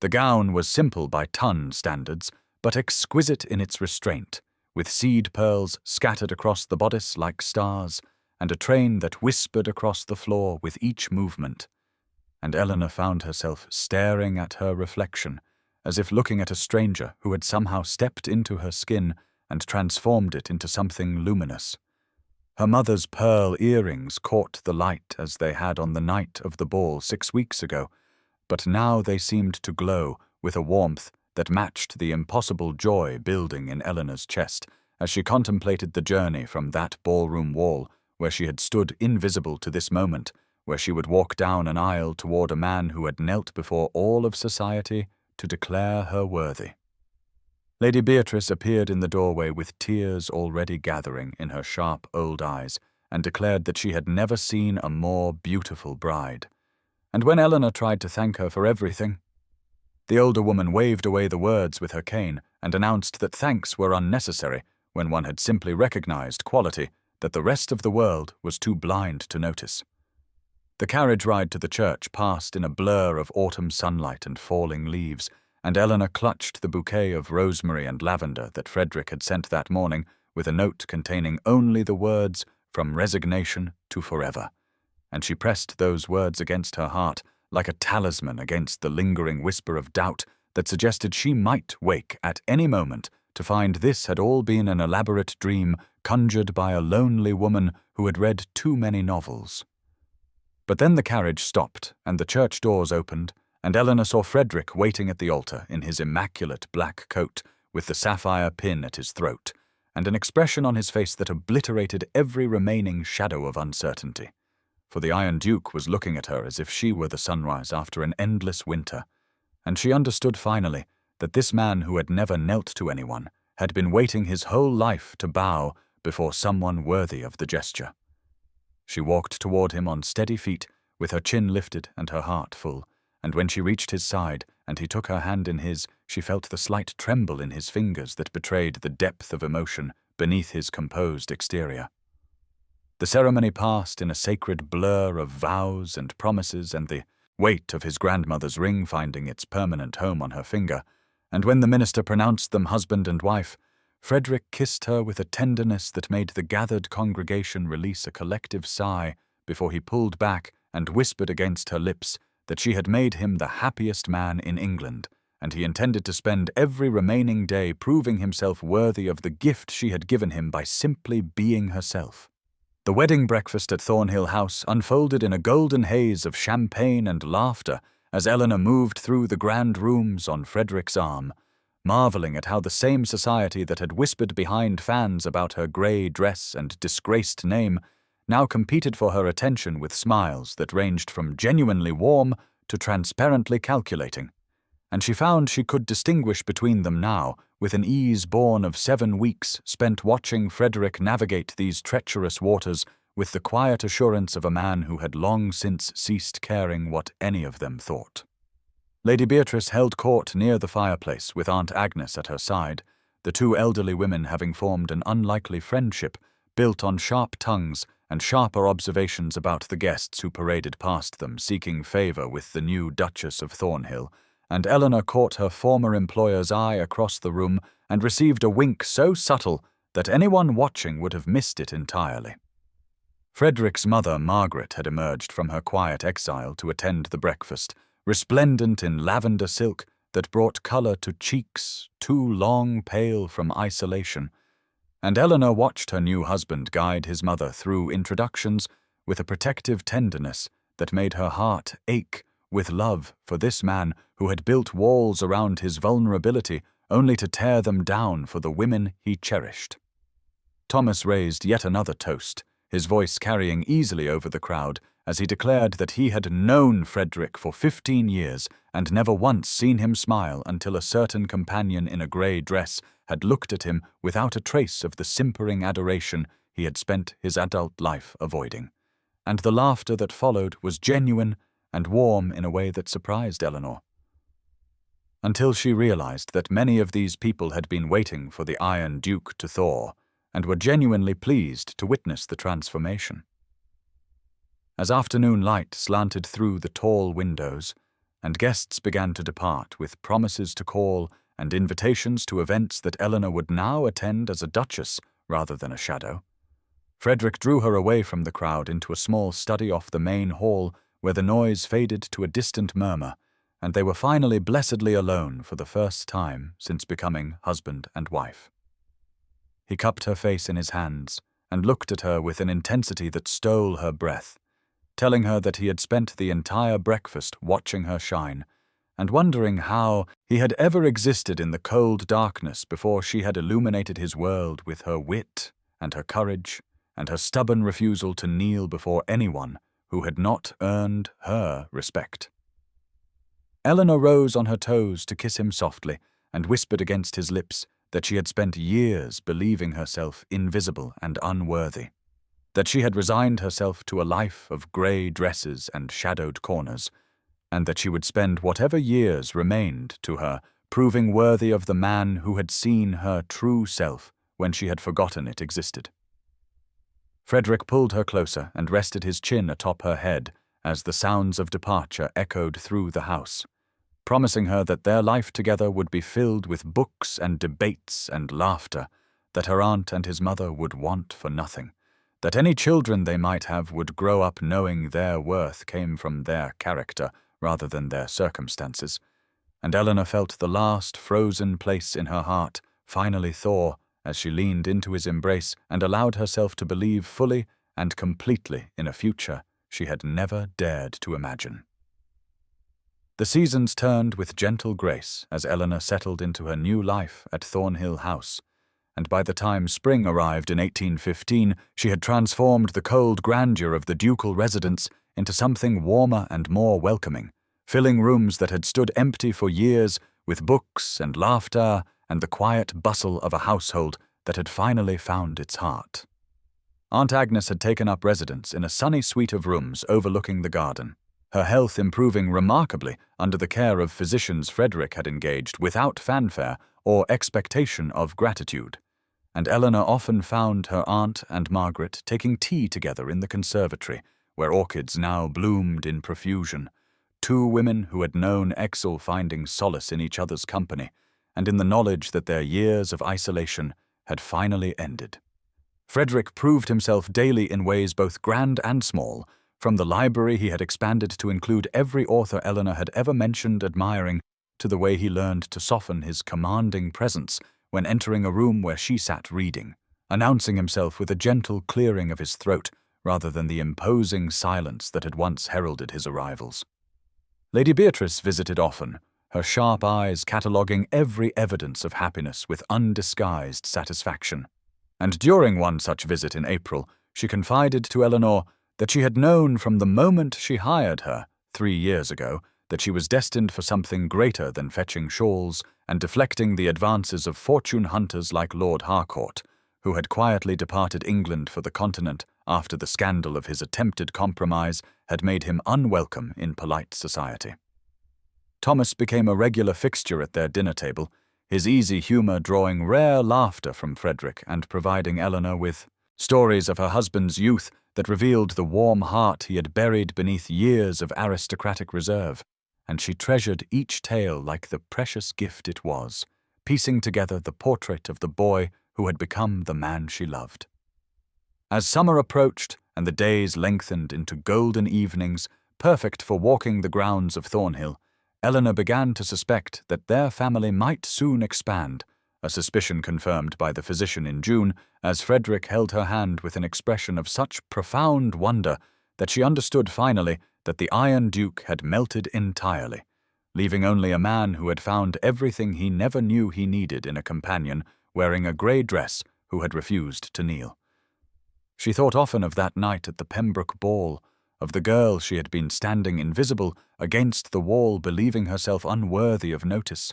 The gown was simple by ton standards, but exquisite in its restraint, with seed pearls scattered across the bodice like stars, and a train that whispered across the floor with each movement. And Eleanor found herself staring at her reflection, as if looking at a stranger who had somehow stepped into her skin and transformed it into something luminous. Her mother's pearl earrings caught the light as they had on the night of the ball 6 weeks ago, but now they seemed to glow with a warmth that matched the impossible joy building in Eleanor's chest as she contemplated the journey from that ballroom wall where she had stood invisible to this moment, where she would walk down an aisle toward a man who had knelt before all of society to declare her worthy. Lady Beatrice appeared in the doorway with tears already gathering in her sharp old eyes, and declared that she had never seen a more beautiful bride. And when Eleanor tried to thank her for everything, the older woman waved away the words with her cane and announced that thanks were unnecessary when one had simply recognized quality that the rest of the world was too blind to notice. The carriage ride to the church passed in a blur of autumn sunlight and falling leaves, and Eleanor clutched the bouquet of rosemary and lavender that Frederick had sent that morning with a note containing only the words "from resignation to forever," and she pressed those words against her heart like a talisman against the lingering whisper of doubt that suggested she might wake at any moment to find this had all been an elaborate dream conjured by a lonely woman who had read too many novels. But then the carriage stopped and the church doors opened, and Eleanor saw Frederick waiting at the altar in his immaculate black coat with the sapphire pin at his throat, and an expression on his face that obliterated every remaining shadow of uncertainty. For the Iron Duke was looking at her as if she were the sunrise after an endless winter, and she understood finally that this man who had never knelt to anyone had been waiting his whole life to bow before someone worthy of the gesture. She walked toward him on steady feet, with her chin lifted and her heart full, and when she reached his side and he took her hand in his, she felt the slight tremble in his fingers that betrayed the depth of emotion beneath his composed exterior. The ceremony passed in a sacred blur of vows and promises and the weight of his grandmother's ring finding its permanent home on her finger, and when the minister pronounced them husband and wife, Frederick kissed her with a tenderness that made the gathered congregation release a collective sigh before he pulled back and whispered against her lips that she had made him the happiest man in England, and he intended to spend every remaining day proving himself worthy of the gift she had given him by simply being herself. The wedding breakfast at Thornhill House unfolded in a golden haze of champagne and laughter as Eleanor moved through the grand rooms on Frederick's arm, marveling at how the same society that had whispered behind fans about her grey dress and disgraced name now competed for her attention with smiles that ranged from genuinely warm to transparently calculating. And she found she could distinguish between them now with an ease born of 7 weeks spent watching Frederick navigate these treacherous waters with the quiet assurance of a man who had long since ceased caring what any of them thought. Lady Beatrice held court near the fireplace with Aunt Agnes at her side, the two elderly women having formed an unlikely friendship built on sharp tongues and sharper observations about the guests who paraded past them seeking favour with the new Duchess of Thornhill, and Eleanor caught her former employer's eye across the room and received a wink so subtle that anyone watching would have missed it entirely. Frederick's mother, Margaret, had emerged from her quiet exile to attend the breakfast, resplendent in lavender silk that brought colour to cheeks too long pale from isolation, and Eleanor watched her new husband guide his mother through introductions with a protective tenderness that made her heart ache with love for this man who had built walls around his vulnerability only to tear them down for the women he cherished. Thomas raised yet another toast, his voice carrying easily over the crowd as he declared that he had known Frederick for 15 years and never once seen him smile until a certain companion in a grey dress had looked at him without a trace of the simpering adoration he had spent his adult life avoiding. And the laughter that followed was genuine and warm in a way that surprised Eleanor. Until she realized that many of these people had been waiting for the Iron Duke to thaw, and were genuinely pleased to witness the transformation. As afternoon light slanted through the tall windows, and guests began to depart with promises to call and invitations to events that Eleanor would now attend as a duchess rather than a shadow, Frederick drew her away from the crowd into a small study off the main hall where the noise faded to a distant murmur, and they were finally blessedly alone for the first time since becoming husband and wife. He cupped her face in his hands and looked at her with an intensity that stole her breath, telling her that he had spent the entire breakfast watching her shine, and wondering how he had ever existed in the cold darkness before she had illuminated his world with her wit and her courage and her stubborn refusal to kneel before anyone who had not earned her respect. Eleanor rose on her toes to kiss him softly and whispered against his lips that she had spent years believing herself invisible and unworthy, that she had resigned herself to a life of grey dresses and shadowed corners, and that she would spend whatever years remained to her proving worthy of the man who had seen her true self when she had forgotten it existed. Frederick pulled her closer and rested his chin atop her head as the sounds of departure echoed through the house, promising her that their life together would be filled with books and debates and laughter, that her aunt and his mother would want for nothing, that any children they might have would grow up knowing their worth came from their character rather than their circumstances, and Eleanor felt the last frozen place in her heart finally thaw as she leaned into his embrace and allowed herself to believe fully and completely in a future she had never dared to imagine. The seasons turned with gentle grace as Eleanor settled into her new life at Thornhill House, and by the time spring arrived in 1815, she had transformed the cold grandeur of the ducal residence into something warmer and more welcoming, filling rooms that had stood empty for years with books and laughter and the quiet bustle of a household that had finally found its heart. Aunt Agnes had taken up residence in a sunny suite of rooms overlooking the garden, her health improving remarkably under the care of physicians Frederick had engaged without fanfare or expectation of gratitude, and Eleanor often found her aunt and Margaret taking tea together in the conservatory, where orchids now bloomed in profusion, two women who had known Exel finding solace in each other's company, and in the knowledge that their years of isolation had finally ended. Frederick proved himself daily in ways both grand and small. From the library he had expanded to include every author Eleanor had ever mentioned admiring, to the way he learned to soften his commanding presence when entering a room where she sat reading, announcing himself with a gentle clearing of his throat rather than the imposing silence that had once heralded his arrivals. Lady Beatrice visited often, her sharp eyes cataloguing every evidence of happiness with undisguised satisfaction. And during one such visit in April, she confided to Eleanor that she had known from the moment she hired her, 3 years ago, that she was destined for something greater than fetching shawls and deflecting the advances of fortune hunters like Lord Harcourt, who had quietly departed England for the continent after the scandal of his attempted compromise had made him unwelcome in polite society. Thomas became a regular fixture at their dinner table, his easy humour drawing rare laughter from Frederick and providing Eleanor with stories of her husband's youth that revealed the warm heart he had buried beneath years of aristocratic reserve, and she treasured each tale like the precious gift it was, piecing together the portrait of the boy who had become the man she loved. As summer approached and the days lengthened into golden evenings, perfect for walking the grounds of Thornhill, Eleanor began to suspect that their family might soon expand, a suspicion confirmed by the physician in June, as Frederick held her hand with an expression of such profound wonder that she understood finally that the Iron Duke had melted entirely, leaving only a man who had found everything he never knew he needed in a companion wearing a grey dress who had refused to kneel. She thought often of that night at the Pembroke ball, of the girl she had been standing invisible against the wall believing herself unworthy of notice,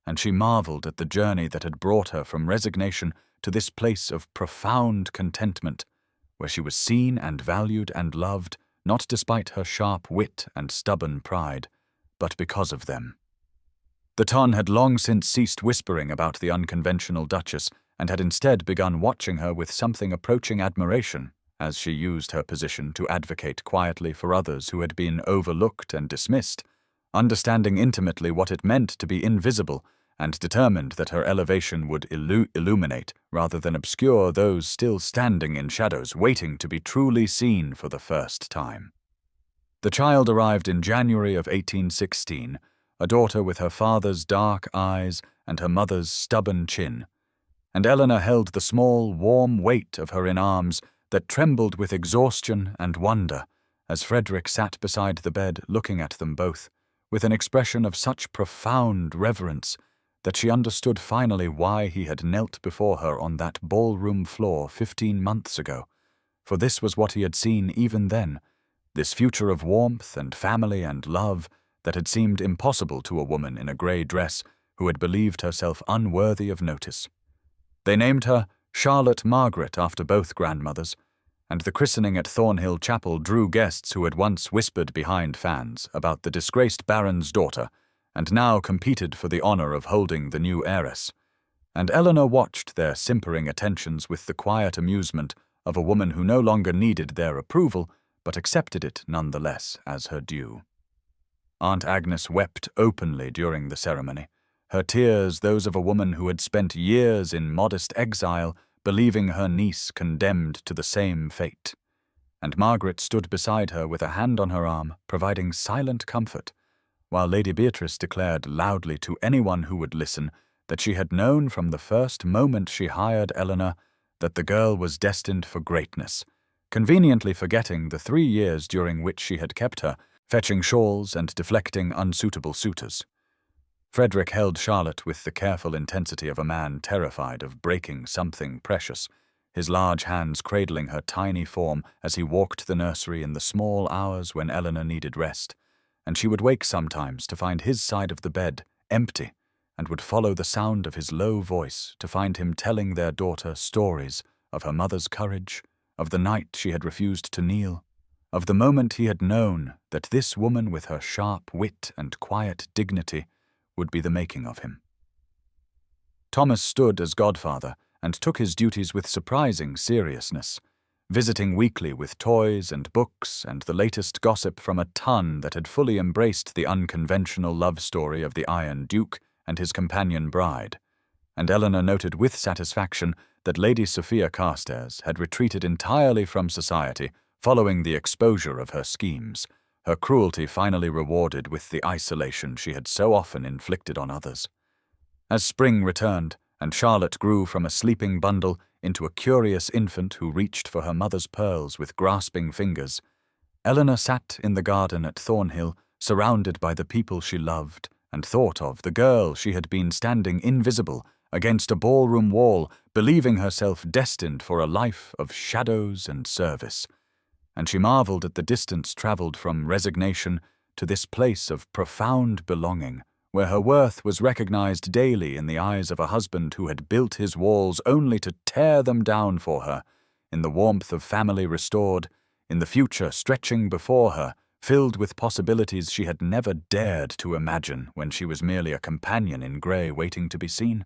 and she marvelled at the journey that had brought her from resignation to this place of profound contentment, where she was seen and valued and loved, not despite her sharp wit and stubborn pride, but because of them. The ton had long since ceased whispering about the unconventional Duchess, and had instead begun watching her with something approaching admiration, as she used her position to advocate quietly for others who had been overlooked and dismissed, understanding intimately what it meant to be invisible, and determined that her elevation would illuminate rather than obscure those still standing in shadows waiting to be truly seen for the first time. The child arrived in January of 1816, a daughter with her father's dark eyes and her mother's stubborn chin, and Eleanor held the small, warm weight of her in arms that trembled with exhaustion and wonder as Frederick sat beside the bed looking at them both, with an expression of such profound reverence that she understood finally why he had knelt before her on that ballroom floor 15 months ago, for this was what he had seen even then, this future of warmth and family and love that had seemed impossible to a woman in a grey dress who had believed herself unworthy of notice. They named her Charlotte Margaret after both grandmothers, and the christening at Thornhill Chapel drew guests who had once whispered behind fans about the disgraced baron's daughter, and now competed for the honour of holding the new heiress, and Eleanor watched their simpering attentions with the quiet amusement of a woman who no longer needed their approval, but accepted it none the less as her due. Aunt Agnes wept openly during the ceremony, her tears those of a woman who had spent years in modest exile, believing her niece condemned to the same fate, and Margaret stood beside her with a hand on her arm, providing silent comfort, while Lady Beatrice declared loudly to anyone who would listen that she had known from the first moment she hired Eleanor that the girl was destined for greatness, conveniently forgetting the 3 years during which she had kept her, fetching shawls and deflecting unsuitable suitors. Frederick held Charlotte with the careful intensity of a man terrified of breaking something precious, his large hands cradling her tiny form as he walked the nursery in the small hours when Eleanor needed rest, and she would wake sometimes to find his side of the bed empty, and would follow the sound of his low voice to find him telling their daughter stories of her mother's courage, of the night she had refused to kneel, of the moment he had known that this woman with her sharp wit and quiet dignity would be the making of him. Thomas stood as godfather and took his duties with surprising seriousness, visiting weekly with toys and books and the latest gossip from a ton that had fully embraced the unconventional love story of the Iron Duke and his companion bride, and Eleanor noted with satisfaction that Lady Sophia Carstairs had retreated entirely from society following the exposure of her schemes, her cruelty finally rewarded with the isolation she had so often inflicted on others. As spring returned, and Charlotte grew from a sleeping bundle into a curious infant who reached for her mother's pearls with grasping fingers, Eleanor sat in the garden at Thornhill, surrounded by the people she loved, and thought of the girl she had been standing invisible against a ballroom wall, believing herself destined for a life of shadows and service. And she marveled at the distance traveled from resignation to this place of profound belonging, where her worth was recognized daily in the eyes of a husband who had built his walls only to tear them down for her, in the warmth of family restored, in the future stretching before her, filled with possibilities she had never dared to imagine when she was merely a companion in grey waiting to be seen.